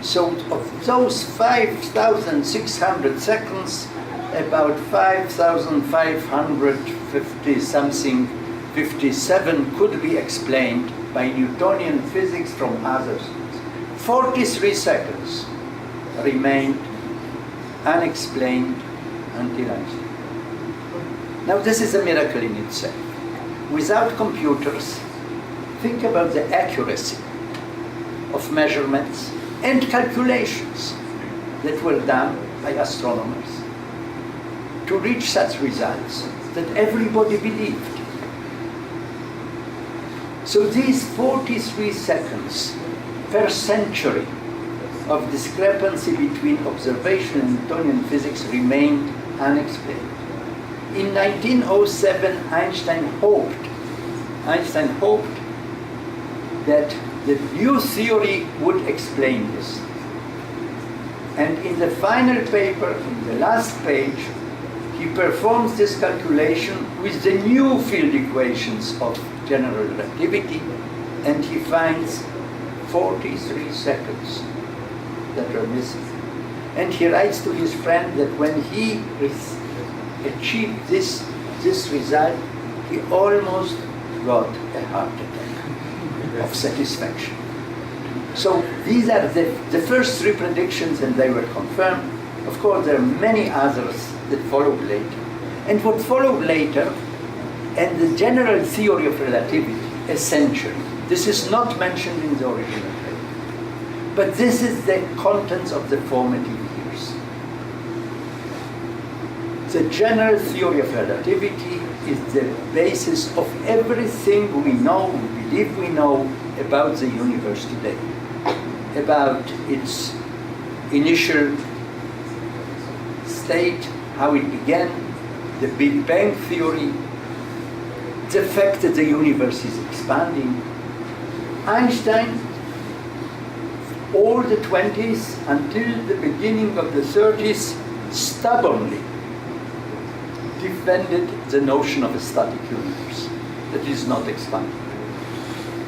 So of those 5,600 seconds, about 5,550 something, 57 could be explained by Newtonian physics from others. 43 seconds remained unexplained until Einstein. Now this is a miracle in itself. Without computers, think about the accuracy of measurements and calculations that were done by astronomers to reach such results that everybody believed. So these 43 seconds per century of discrepancy between observation and Newtonian physics remained unexplained. In 1907, Einstein hoped that the new theory would explain this. And in the final paper, in the last page, he performs this calculation with the new field equations of general relativity, and he finds 43 seconds that are missing. And he writes to his friend that when he achieved this result, he almost got a heart attack of satisfaction. So these are the first three predictions, and they were confirmed. Of course, there are many others that followed later. And what followed later, and the general theory of relativity, essentially, this is not mentioned in the original paper, but this is the contents of the formative years. The general theory of relativity is the basis of everything we know, we believe we know about the universe today, about its initial state, how it began, the Big Bang theory, the fact that the universe is expanding. Einstein, all the 20s until the beginning of the 30s, stubbornly defended the notion of a static universe that is not expanding.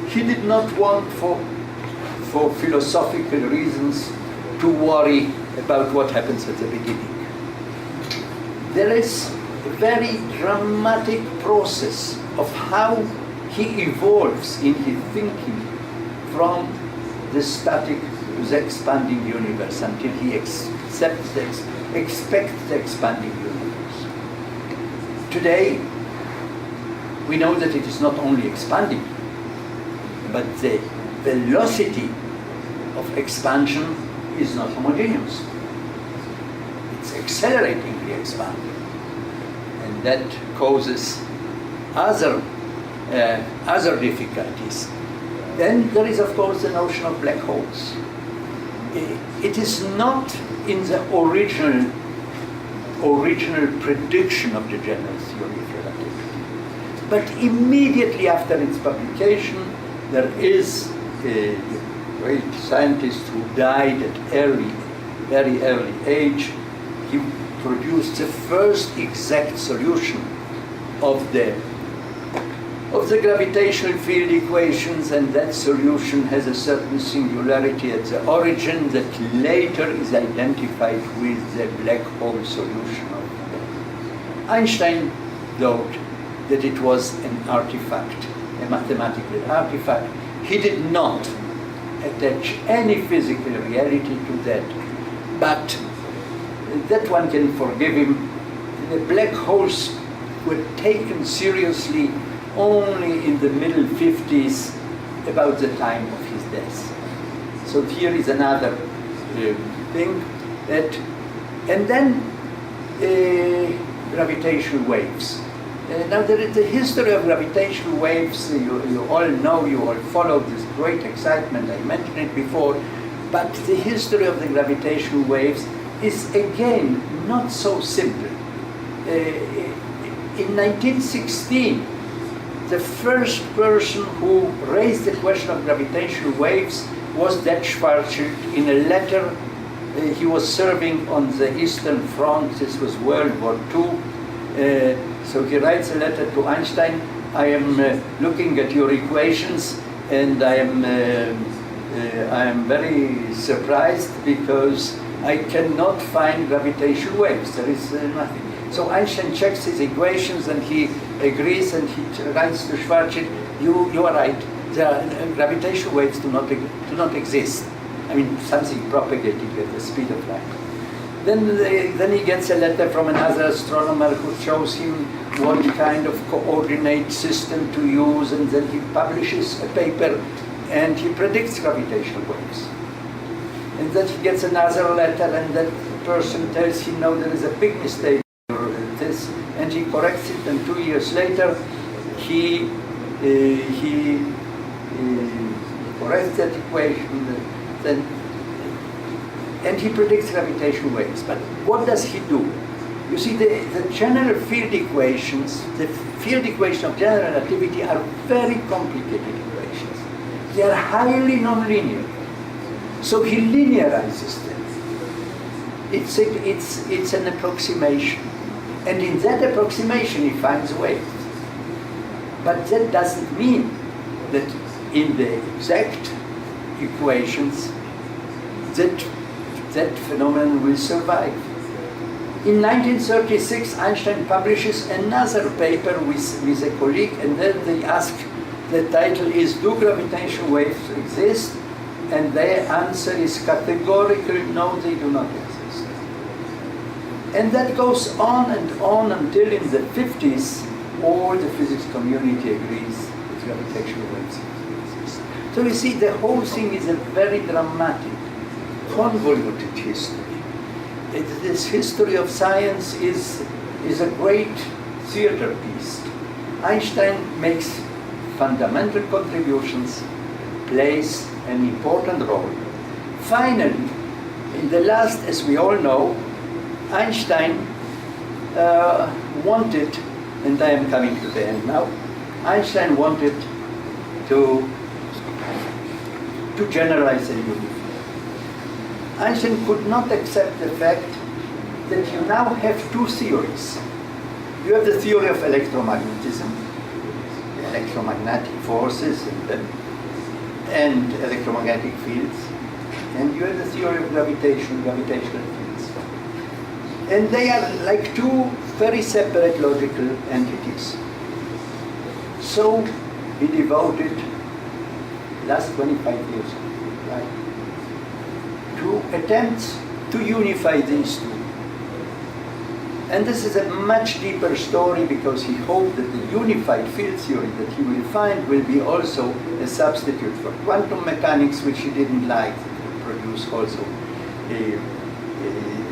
He did not want, for philosophical reasons, to worry about what happens at the beginning. There is a very dramatic process of how he evolves in his thinking from the static to the expanding universe until he expects the expanding universe. Today, we know that it is not only expanding, but the velocity of expansion is not homogeneous. It's acceleratingly expanding, and that causes other difficulties. Then there is, of course, the notion of black holes. It is not in the original prediction of the general theory of relativity, but immediately after its publication, there is a great scientist who died at very early age. He produced the first exact solution of the gravitational field equations, and that solution has a certain singularity at the origin that later is identified with the black hole solution. Einstein thought that it was an artifact, a mathematical artifact. He did not attach any physical reality to that, but that one can forgive him. The black holes were taken seriously only in the middle 50s, about the time of his death. So here is another thing that, and then gravitational waves. Now the history of gravitational waves, you all know, you all follow this great excitement, I mentioned it before, but the history of the gravitational waves is again not so simple. In 1916, the first person who raised the question of gravitational waves was that Schwarzschild. In a letter, he was serving on the Eastern Front. This was World War II. So he writes a letter to Einstein. I am looking at your equations, and I am very surprised because I cannot find gravitational waves. There is nothing. So Einstein checks his equations and he agrees, and he writes to Schwarzschild, you are right, gravitational waves do not exist. I mean, something propagating at the speed of light. Then he gets a letter from another astronomer who shows him what kind of coordinate system to use, and then he publishes a paper and he predicts gravitational waves. And then he gets another letter, and that person tells him, no, there is a big mistake in this, and he corrects it, and 2 years later he corrects that equation, and he predicts gravitational waves. But what does he do? You see, the general field equations, the field equations of general relativity are very complicated equations. They are highly nonlinear. So he linearizes them. It's an approximation. And in that approximation he finds waves. But that doesn't mean that in the exact equations that phenomenon will survive. In 1936, Einstein publishes another paper with a colleague, and then they ask, the title is, do gravitational waves exist? And their answer is categorical, no, they do not exist. And that goes on and on until in the 50s, all the physics community agrees that gravitational waves exist. So you see, the whole thing is a very dramatic, convoluted history. This history of science is a great theater piece. Einstein makes fundamental contributions, plays an important role. Finally, in the last, as we all know, Einstein wanted, and I am coming to the end now, Einstein wanted to generalize and unify. Einstein could not accept the fact that you now have two theories. You have the theory of electromagnetism, electromagnetic forces and electromagnetic fields, and you have the theory of gravitational fields. And they are like two very separate logical entities. So he devoted last 25 years, right, to attempts to unify these two. And this is a much deeper story because he hoped that the unified field theory that he will find will be also a substitute for quantum mechanics, which he didn't like. It will produce also a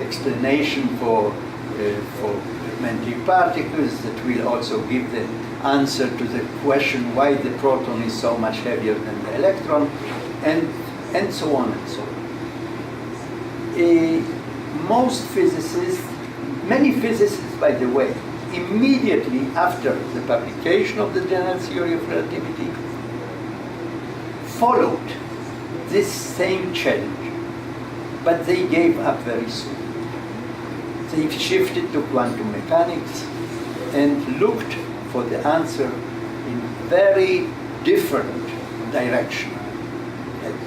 explanation for elementary particles that will also give the answer to the question why the proton is so much heavier than the electron, and so on and so on. Most physicists, many physicists, by the way, immediately after the publication of the general theory of relativity, followed this same challenge, but they gave up very soon. They shifted to quantum mechanics and looked for the answer in very different direction.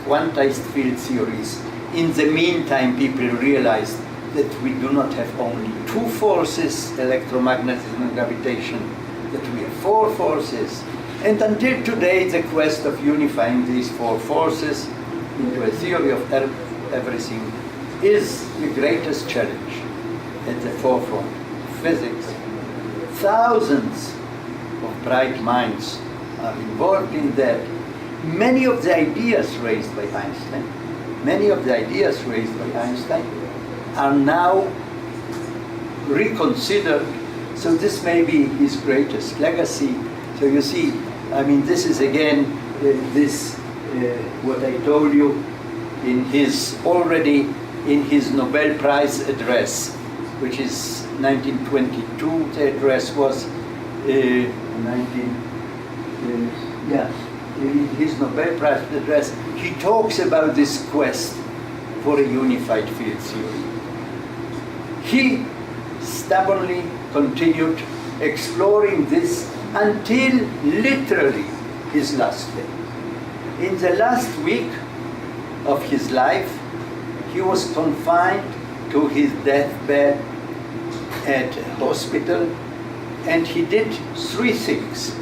Quantized field theories. In the meantime, people realized that we do not have only two forces, electromagnetism and gravitation, that we have four forces. And until today, the quest of unifying these four forces into a theory of everything is the greatest challenge at the forefront of physics. Thousands of bright minds are involved in that. Many of the ideas raised by Einstein are now reconsidered. So this may be his greatest legacy. So you see, I mean, this is again what I told you in his Nobel Prize address, which is 1922. The address was in his Nobel Prize address, he talks about this quest for a unified field theory. He stubbornly continued exploring this until literally his last day. In the last week of his life, he was confined to his deathbed at a hospital, and he did three things.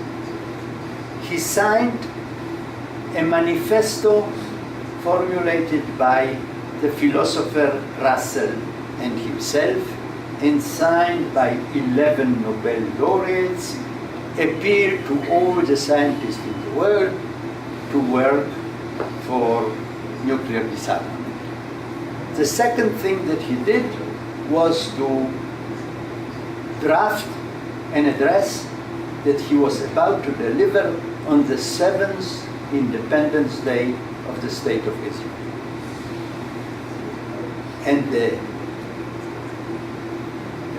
He signed a manifesto formulated by the philosopher Russell and himself, and signed by 11 Nobel laureates, appealed to all the scientists in the world to work for nuclear disarmament. The second thing that he did was to draft an address that he was about to deliver on the 7th Independence Day of the State of Israel. And the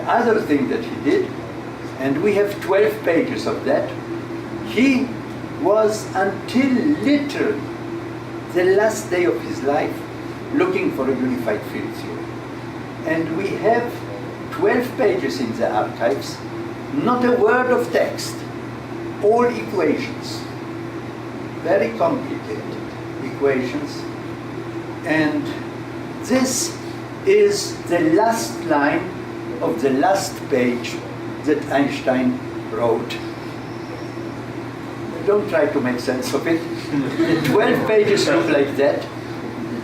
other thing that he did, and we have 12 pages of that, he was until literally the last day of his life looking for a unified field theory. And we have 12 pages in the archives, not a word of text, all equations, very complicated equations. And this is the last line of the last page that Einstein wrote. Don't try to make sense of it. The 12 pages look like that.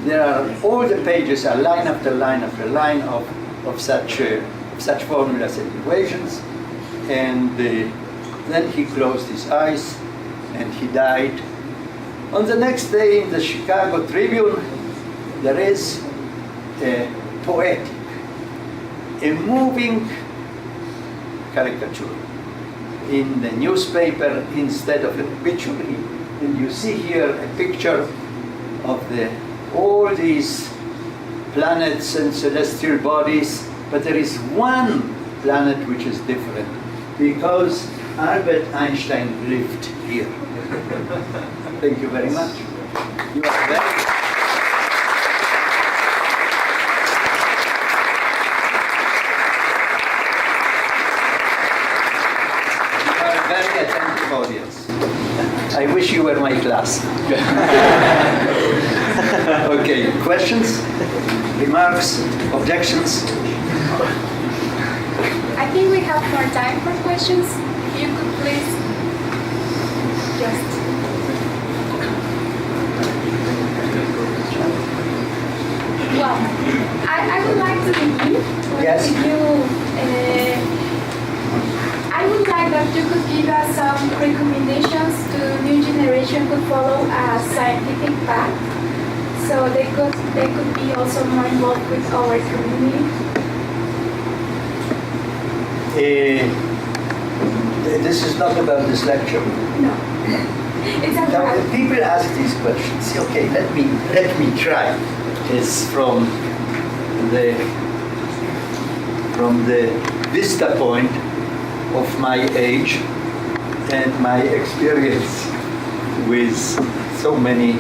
There are, all the pages are line after line after line of such formulas and equations. And then he closed his eyes and he died. On the next day in the Chicago Tribune, there is a poetic, a moving caricature in the newspaper instead of an obituary. And you see here a picture of all these planets and celestial bodies, but there is one planet which is different, because Albert Einstein lived here. Thank you very much. You are very very attentive audience. I wish you were my class. Okay, questions, remarks, objections? I think we have more time for questions. If you could please just... Well, I would like to begin Yes. with you I would like that you could give us some recommendations to new generation to follow a scientific path, so they could be also more involved with our community. This is not about this lecture. No. It's a Now, when people ask these questions, okay, let me try. It's from the vista point of my age and my experience with so many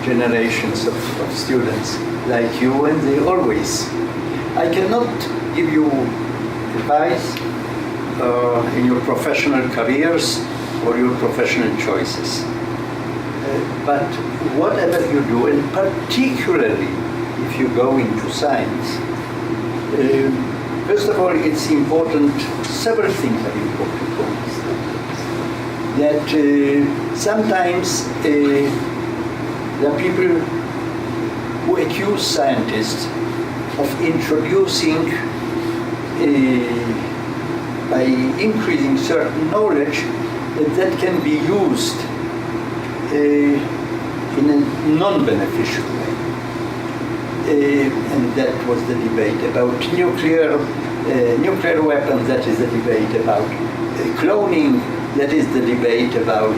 generations of students like you, and they always. I cannot give you advice in your professional careers or your professional choices. But whatever you do, and particularly if you go into science, first of all, it's important, several things are important to understand. That sometimes there are people who accuse scientists of introducing, by increasing certain knowledge, that can be used in a non-beneficial way. And that was the debate about nuclear weapons, that is the debate about cloning, that is the debate about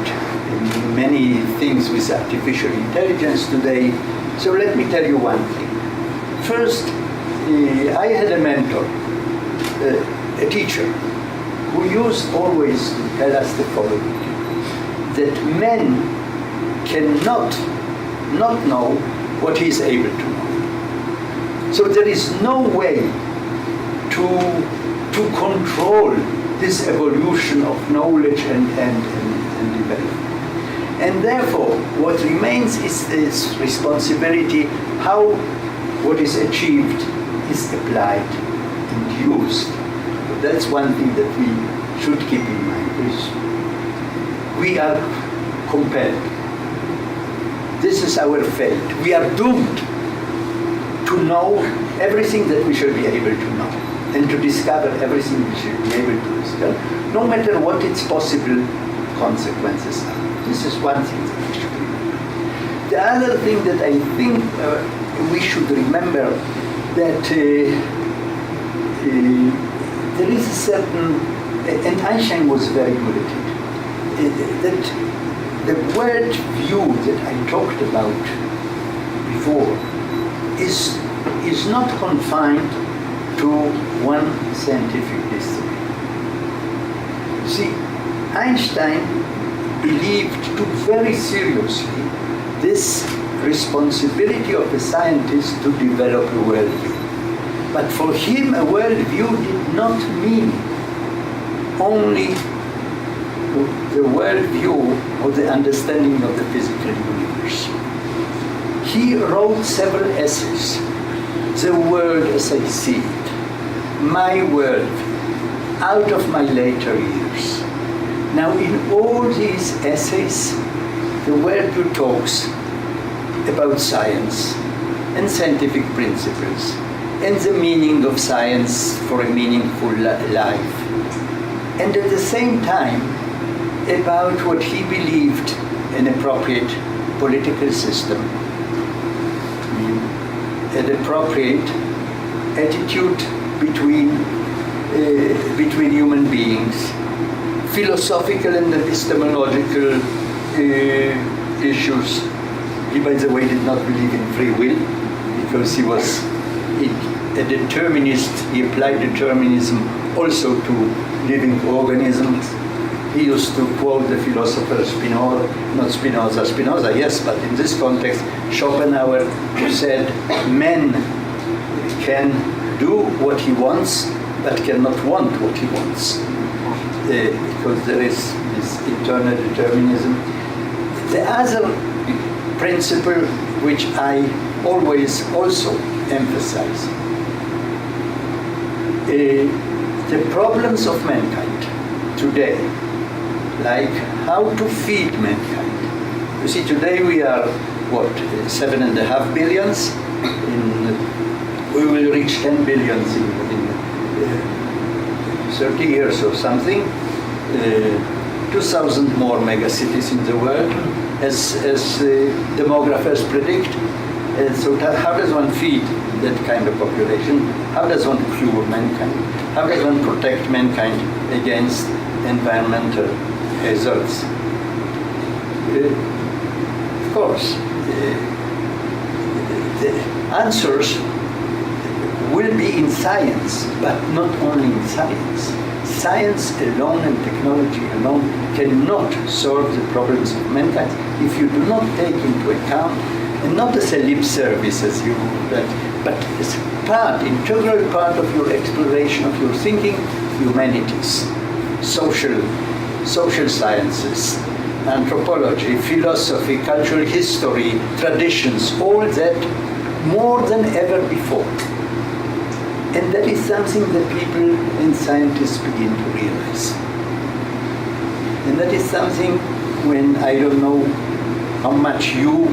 many things with artificial intelligence today. So let me tell you one thing. First, I had a mentor, a teacher, who used always to tell us the following, that man cannot not know what he is able to know. So there is no way to control this evolution of knowledge and development. And therefore, what remains is this responsibility, how what is achieved is applied and used. That's one thing that we should keep in mind. We are compelled. This is our fate. We are doomed to know everything that we should be able to know and to discover everything we should be able to discover, no matter what its possible consequences are. This is one thing that we should remember. The other thing that I think we should remember, that there is a certain, and Einstein was very good at it, that the world view that I talked about before is not confined to one scientific discipline. You see, Einstein took very seriously this responsibility of a scientist to develop a worldview. But for him, a worldview did not mean only the worldview or the understanding of the physical universe. He wrote several essays. The world as I see it, my worldview, out of my later years. Now, in all these essays, the worldview talks about science and scientific principles and the meaning of science for a meaningful life. And at the same time, about what he believed an appropriate political system, an appropriate attitude between human beings, philosophical and epistemological issues. He, by the way, did not believe in free will, because he was a determinist. He applied determinism also to living organisms. He used to quote the philosopher Spinoza, yes, but in this context, Schopenhauer, who said, man can do what he wants, but cannot want what he wants, because there is this eternal determinism. The other principle which I always also emphasize, the problems of mankind today, like how to feed mankind. You see, today we are, 7.5 billions? We will reach 10 billions 30 years or something, 2,000 more megacities in the world, as demographers predict. And so how does one feed that kind of population? How does one cure mankind? How does one protect mankind against environmental hazards? Of course, the answers will be in science, but not only in science. Science alone and technology alone cannot solve the problems of mankind if you do not take into account, and not as a lip service as you that, but as part, integral part of your exploration of your thinking, humanities, social sciences, anthropology, philosophy, cultural history, traditions, all that more than ever before. And that is something that people and scientists begin to realize. And that is something when, I don't know how much you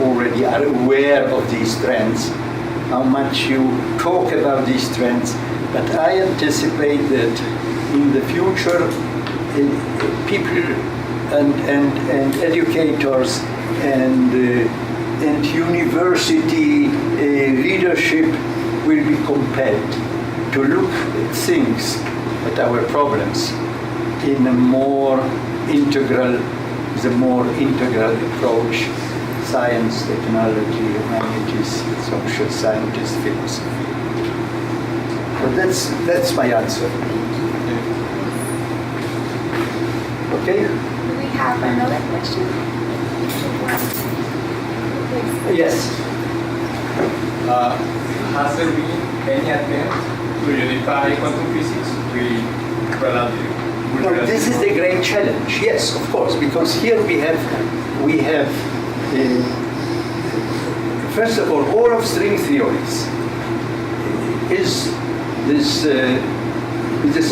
already are aware of these trends, how much you talk about these trends, but I anticipate that in the future, people and educators and university leadership will be compelled to look at things, at our problems, in a more integral approach: science, technology, humanities, social scientists, philosophy. So that's my answer. Okay? Do we have another question? Yes. Has there been any attempt to unify quantum physics with relativity? No, this is the great challenge. Yes, of course, because here we have first of all of string theories is this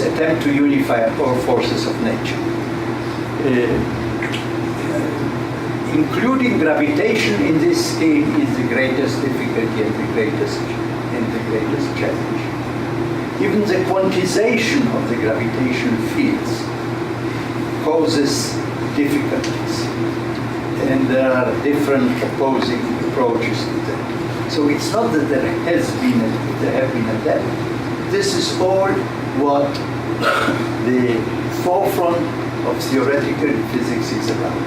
attempt to unify all forces of nature, including gravitation. In this scale is the greatest difficulty and the greatest challenge. Even the quantization of the gravitational fields causes difficulties, and there are different opposing approaches to that. So it's not that there have been attempts. This is all what the forefront of theoretical physics is about.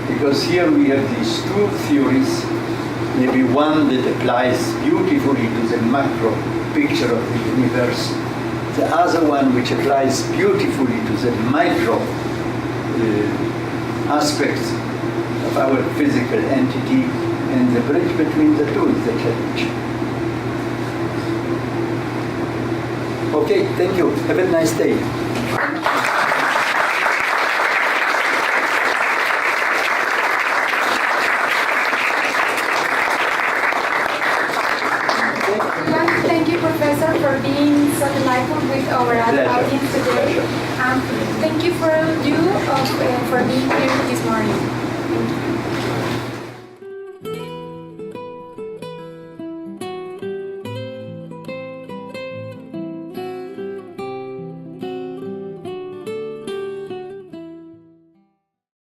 Because here we have these two theories, maybe one that applies beautifully to the macro picture of the universe, the other one which applies beautifully to the micro aspects of our physical entity, and the bridge between the two is the challenge. Okay, thank you. Have a nice day. Thank you, Professor, for being so delightful with our audience today. Thank you for being here this morning. Thank you.